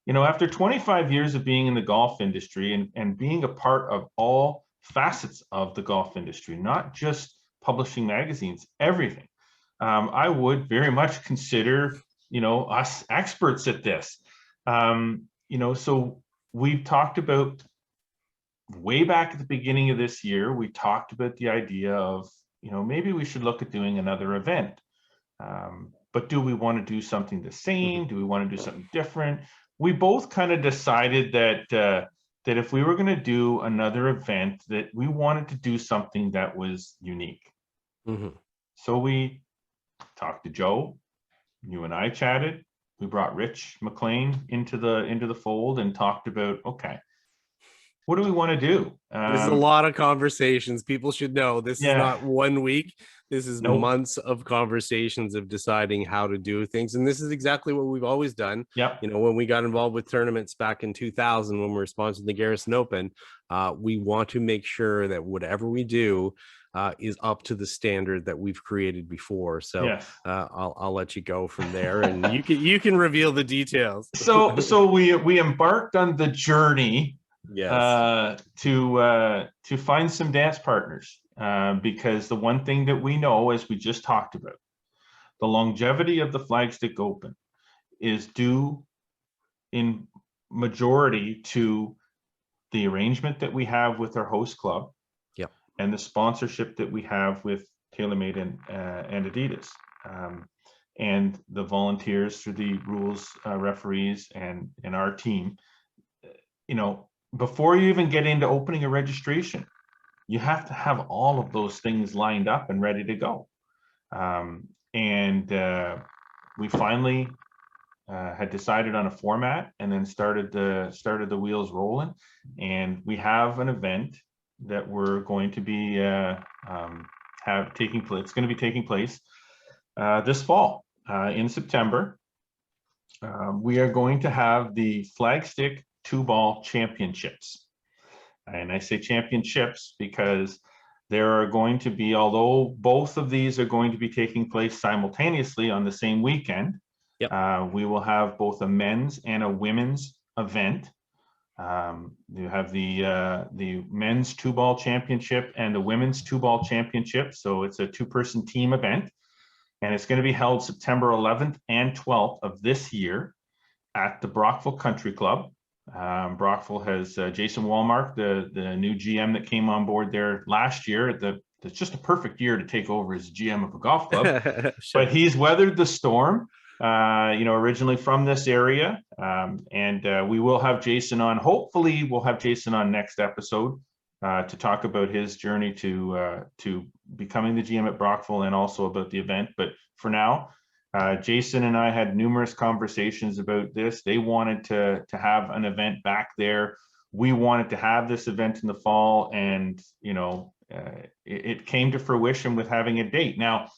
After 25 years of being in the golf industry and being a part of all facets of the golf industry, not just publishing magazines, everything, I would very much consider, us experts at this. So we've talked about, way back at the beginning of this year, we talked about the idea of, maybe we should look at doing another event. But do we want to do something the same? Do we want to do something different? We both kind of decided that if we were going to do another event, that we wanted to do something that was unique. Mm-hmm. So we talked to Joe, you and I chatted, we brought Rich McLean into the fold and talked about, okay, what do we want to do? This is a lot of conversations. People should know this is not 1 week. This is months of conversations of deciding how to do things. And this is exactly what we've always done. Yeah. When we got involved with tournaments back in 2000, when we were sponsoring the Garrison Open, we want to make sure that whatever we do is up to the standard that we've created before. So I'll let you go from there, and you can reveal the details. So we embarked on the journey to find some dance partners, because the one thing that we know, as we just talked about, the longevity of the Flagstick Open is due in majority to the arrangement that we have with our host club. Yep. And the sponsorship that we have with TaylorMade and Adidas. And the volunteers through the rules referees and our team. You know, before you even get into opening a registration, you have to have all of those things lined up and ready to go. We finally had decided on a format and then started the wheels rolling. And we have an event that we're going to be taking place. It's going to be taking place this fall in September. We are going to have the Flagstick 2-ball championships. And I say championships because there are going to be, although both of these are going to be taking place simultaneously on the same weekend, yep. We will have both a men's and a women's event. You have the men's 2-ball championship and the women's 2-ball championship. So it's a 2-person team event. And it's going to be held September 11th and 12th of this year at the Brockville Country Club. Brockville has Jason Walmark, the new GM that came on board there last year. It's just a perfect year to take over as GM of a golf club. Sure. But he's weathered the storm, originally from this area. We will have Jason on. Hopefully we'll have Jason on next episode to talk about his journey to becoming the GM at Brockville and also about the event. But for now, Jason and I had numerous conversations about this. They wanted to have an event back there. We wanted to have this event in the fall, and it came to fruition with having a date. Now,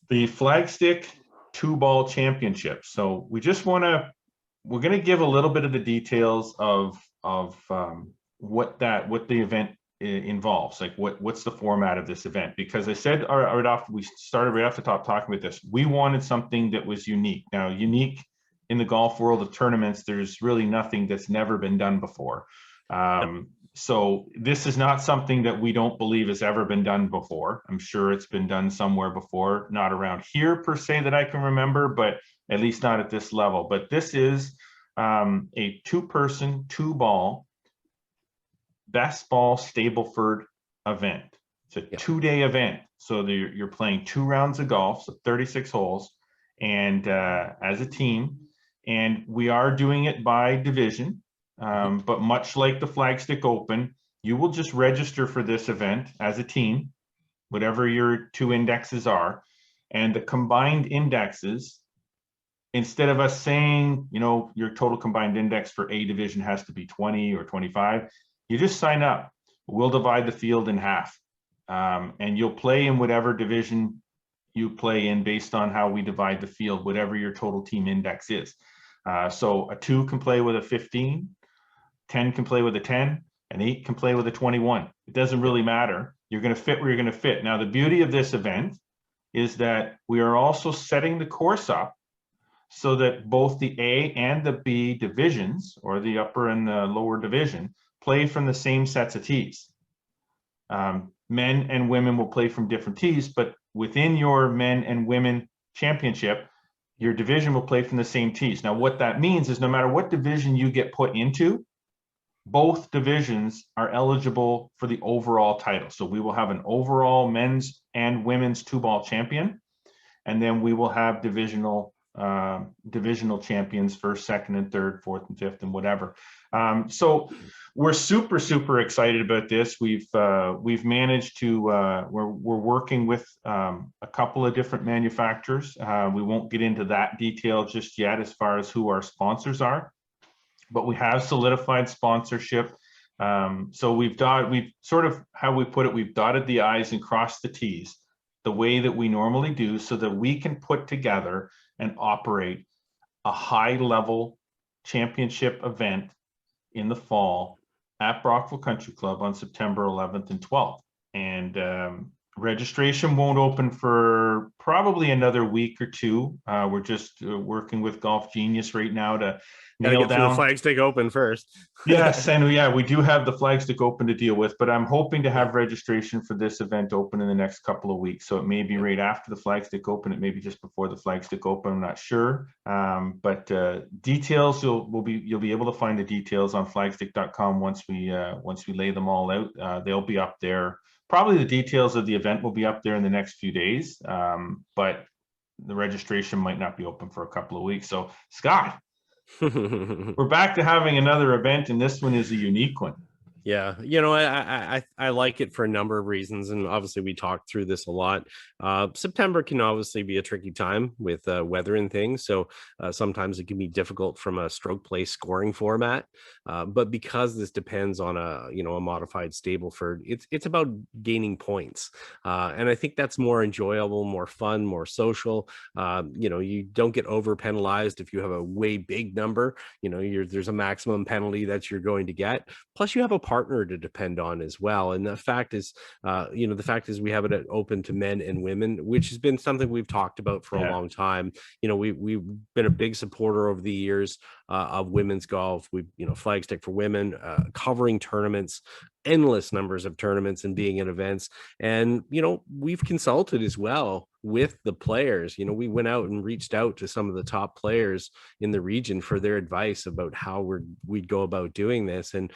the Flagstick 2-ball championship. So we're going to give a little bit of the details of what the event involves, like what's the format of this event, because I said we started right off the top talking about this. We wanted something that was unique. Now, unique in the golf world of tournaments, there's really nothing that's never been done before. So this is not something that we don't believe has ever been done before. I'm sure it's been done somewhere before, not around here per se that I can remember, but at least not at this level. But this is a 2-person 2-ball best ball Stableford event. It's a 2-day event. So you're playing 2 rounds of golf, so 36 holes, and as a team. And we are doing it by division. But much like the Flagstick Open, you will just register for this event as a team, whatever your 2 indexes are. And the combined indexes, instead of us saying, your total combined index for A division has to be 20 or 25, you just sign up. We'll divide the field in half. And you'll play in whatever division you play in based on how we divide the field, whatever your total team index is. So a 2 can play with a 15, 10 can play with a 10, and 8 can play with a 21. It doesn't really matter. You're going to fit where you're going to fit. Now, the beauty of this event is that we are also setting the course up so that both the A and the B divisions, or the upper and the lower division, play from the same sets of tees. Men and women will play from different tees, but within your men and women championship, your division will play from the same tees. Now, what that means is no matter what division you get put into, both divisions are eligible for the overall title. So we will have an overall men's and women's 2-ball champion, and then we will have divisional champions, 1st, 2nd, and 3rd, 4th, and 5th, and whatever. So we're super excited about this. We've managed to we're working with a couple of different manufacturers. We won't get into that detail just yet as far as who our sponsors are, but we have solidified sponsorship. So we've sort of, how we put it, we've dotted the I's and crossed the T's the way that we normally do, so that we can put together and operate a high-level championship event in the fall at Brockville Country Club on September 11th and 12th. And Registration won't open for probably another week or two. We're just working with Golf Genius right now to nail get through the down. Flagstick Open first. Yes, and we do have the Flagstick Open to deal with, but I'm hoping to have registration for this event open in the next couple of weeks. So it may be right after the Flagstick Open, it may be just before the Flagstick Open. I'm not sure, but details you'll be able to find the details on flagstick.com once we lay them all out. They'll be up there. Probably the details of the event will be up there in the next few days, but the registration might not be open for a couple of weeks. So, Scott, we're back to having another event, and this one is a unique one. Yeah, I like it for a number of reasons, and obviously we talked through this a lot. September can obviously be a tricky time with weather and things, so sometimes it can be difficult from a stroke play scoring format. But because this depends on a modified Stableford, it's about gaining points, and I think that's more enjoyable, more fun, more social. You don't get over penalized if you have a way big number. There's a maximum penalty that you're going to get. Plus, you have a partner to depend on as well. And the fact is we have it open to men and women, which has been something we've talked about for a long time. We've been a big supporter over the years of women's golf. We've, Flagstick for Women, covering tournaments, endless numbers of tournaments and being at events. And, we've consulted as well with the players. We went out and reached out to some of the top players in the region for their advice about how we'd go about doing this. And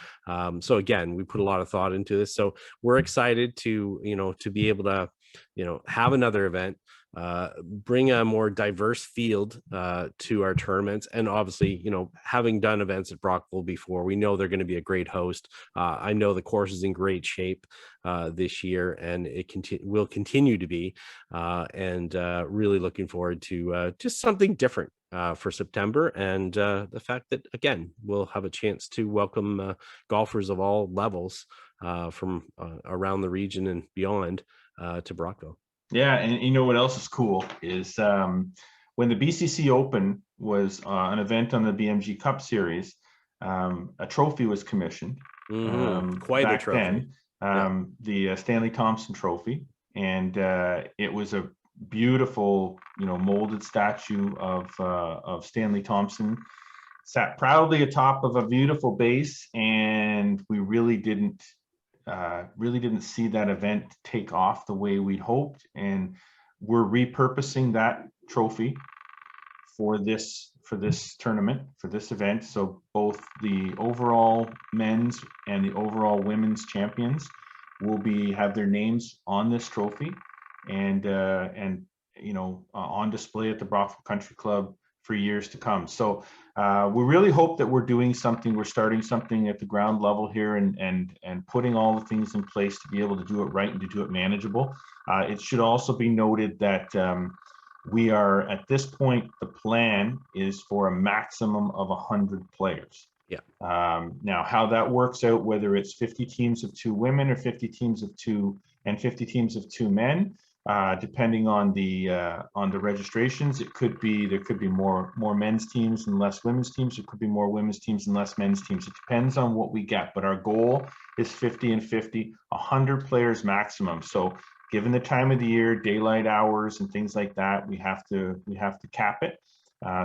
so again, we put a lot of thought into this. So we're excited to be able to, have another event, bring a more diverse field to our tournaments. And obviously, having done events at Brockville before, we know they're going to be a great host. I know the course is in great shape this year, and it will continue to be, and really looking forward to just something different for September, and the fact that, again, we'll have a chance to welcome golfers of all levels from around the region and beyond to Brockville. Yeah, and what else is cool is when the BCC Open was an event on the Bmg Cup Series, a trophy was commissioned. Quite a trophy. Then, the Stanley Thompson Trophy, and it was a beautiful, molded statue of Stanley Thompson, sat proudly atop of a beautiful base, and we really didn't see that event take off the way we'd hoped, and we're repurposing that trophy for this tournament, for this event. So both the overall men's and the overall women's champions will have their names on this trophy, and on display at the Brockville Country Club for years to come. So we really hope that we're doing something, we're starting something at the ground level here, and putting all the things in place to be able to do it right and to do it manageable. It should also be noted that we are, at this point, the plan is for a maximum of 100 players. Yeah. Now, how that works out, whether it's 50 teams of 2 women or 50 teams of 2 and 50 teams of 2 men, depending on the registrations, there could be more men's teams and less women's teams. It could be more women's teams and less men's teams. It depends on what we get, but our goal is 50 and 50, 100 players maximum. So given the time of the year, daylight hours and things like that, we have to cap it.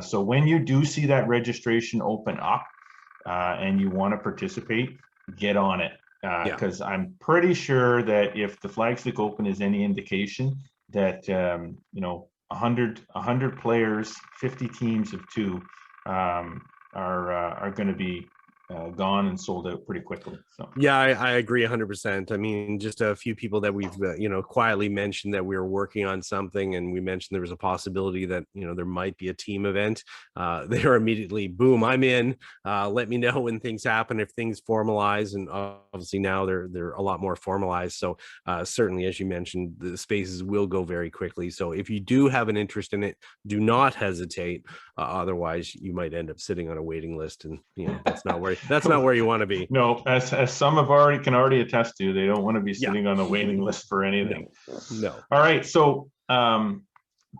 So when you do see that registration open up and you want to participate, get on it. Because I'm pretty sure that if the Flagstick Open is any indication, that 100 players, 50 teams of 2 are going to be gone and sold out pretty quickly. So yeah, I agree 100%. I mean, just a few people that we've quietly mentioned that we were working on something, and we mentioned there was a possibility that there might be a team event. They are immediately, boom, I'm in. Let me know when things happen, if things formalize, and obviously now they're a lot more formalized. So certainly, as you mentioned, the spaces will go very quickly. So if you do have an interest in it, do not hesitate. Otherwise, you might end up sitting on a waiting list, and that's not where you want to be. No, as some can already attest to, they don't want to be sitting on a waiting list for anything. No. All right, so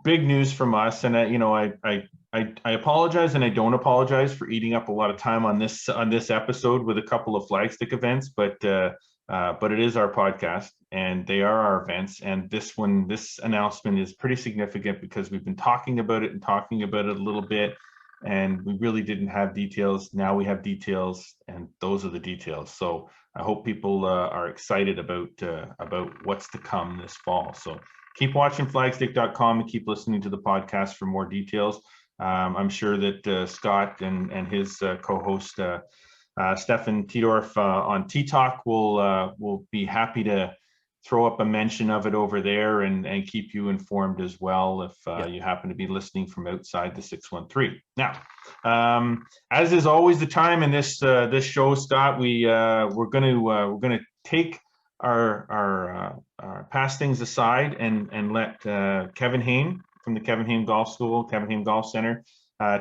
big news from us, and I apologize, and I don't apologize for eating up a lot of time on this episode with a couple of Flagstick events, but but it is our podcast and they are our events. And this announcement is pretty significant because we've been talking about it a little bit, and we really didn't have details. Now we have details, and those are the details. So I hope people are excited about what's to come this fall. So keep watching flagstick.com and keep listening to the podcast for more details. I'm sure that Scott and his co-host Stefan Tidorf on T-Talk will be happy to throw up a mention of it over there and keep you informed as well if you happen to be listening from outside the 613. Now, as is always the time in this show, Scott, we're gonna take our past things aside and let Kevin Hain from the Kevin Hain Golf School, Kevin Hain Golf Center,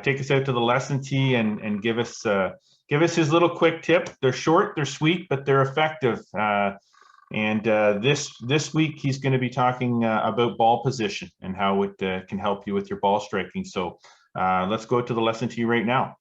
take us out to the lesson tee and give us his little quick tip. They're short, they're sweet, but they're effective. And this week he's going to be talking about ball position and how it can help you with your ball striking. So let's go to the lesson tee right now.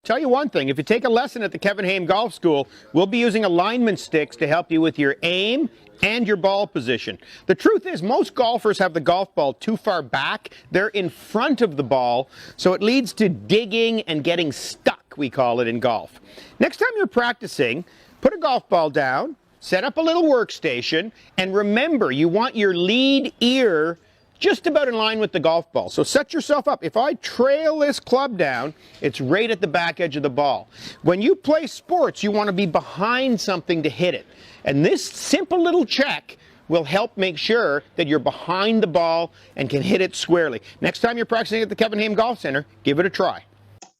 Tell you one thing, if you take a lesson at the Kevin Hain Golf School, we'll be using alignment sticks to help you with your aim and your ball position. The truth is, most golfers have the golf ball too far back. They're in front of the ball, so it leads to digging and getting stuck, we call it in golf. Next time you're practicing, put a golf ball down, set up a little workstation, and remember, you want your lead ear just about in line with the golf ball. So set yourself up. If I trail this club down, it's right at the back edge of the ball. When you play sports, you want to be behind something to hit it. And this simple little check will help make sure that you're behind the ball and can hit it squarely. Next time you're practicing at the Kevin Hain Golf Center, give it a try.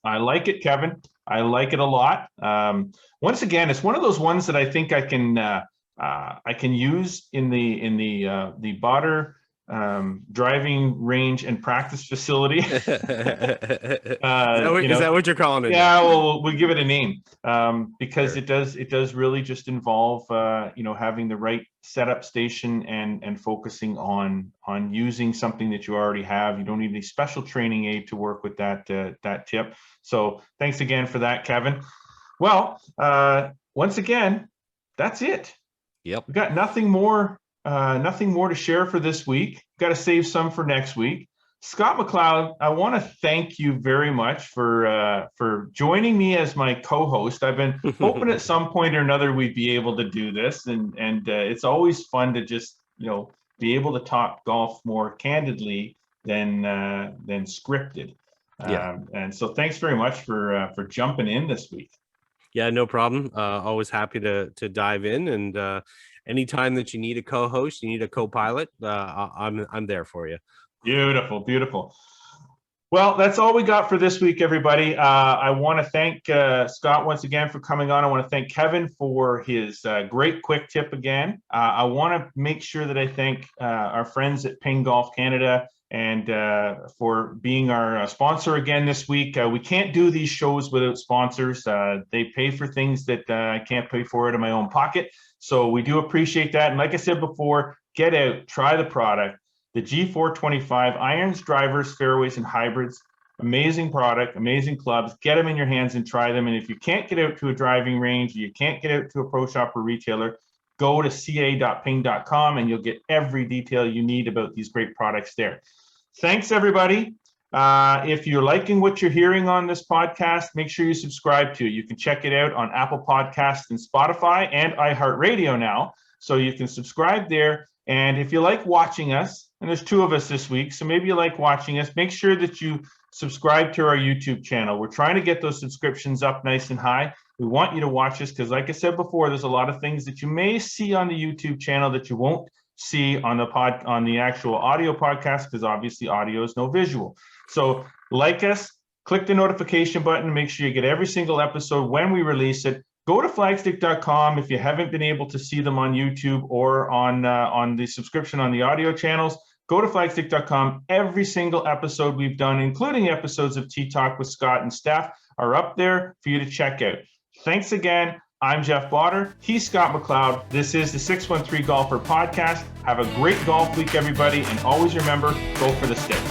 I like it, Kevin. I like it a lot. Once again, it's one of those ones that I think I can use in the Botter driving range and practice facility. Is that what you're calling it? Yeah, well, we'll give it a name because it does really just involve having the right setup station and focusing on using something that you already have. You don't need any special training aid to work with that tip. So thanks again for that, Kevin. Well, once again, that's it. Yep. We've got nothing more to share for this week. Got to save some for next week. Scott MacLeod, I want to thank you very much for joining me as my co-host. I've been hoping at some point or another we'd be able to do this, and it's always fun to just be able to talk golf more candidly than scripted. Yeah. And so thanks very much for jumping in this week. Yeah, no problem. Always happy to dive in, and anytime that you need a co-host, you need a co-pilot, I'm there for you. Beautiful, beautiful. Well, that's all we got for this week, everybody. I want to thank Scott once again for coming on. I want to thank Kevin for his great quick tip again. I want to make sure that I thank our friends at Ping Golf Canada and for being our sponsor again this week. We can't do these shows without sponsors. They pay for things that I can't pay for out of my own pocket. So we do appreciate that. And like I said before, get out, try the product. The G425 irons, drivers, fairways, and hybrids. Amazing product, amazing clubs. Get them in your hands and try them. And if you can't get out to a driving range, you can't get out to a pro shop or retailer, go to ca.ping.com and you'll get every detail you need about these great products there. Thanks, everybody. If you're liking what you're hearing on this podcast, make sure you subscribe to it. You can check it out on Apple Podcasts and Spotify and iHeartRadio now. So you can subscribe there. And if you like watching us, and there's two of us this week, so maybe you like watching us, make sure that you subscribe to our YouTube channel. We're trying to get those subscriptions up nice and high. We want you to watch us because, like I said before, there's a lot of things that you may see on the YouTube channel that you won't see on the actual audio podcast, because obviously audio is no visual. So like us, click the notification button, make sure you get every single episode when we release it. Go to flagstick.com if you haven't been able to see them on YouTube or on the subscription on the audio channels. Go to flagstick.com. Every single episode we've done, including episodes of Tea Talk with Scott and Steph, are up there for you to check out. Thanks again. I'm Jeff Botter. He's Scott MacLeod. This is the 613 Golfer podcast. Have a great golf week, everybody. And always remember, go for the stick.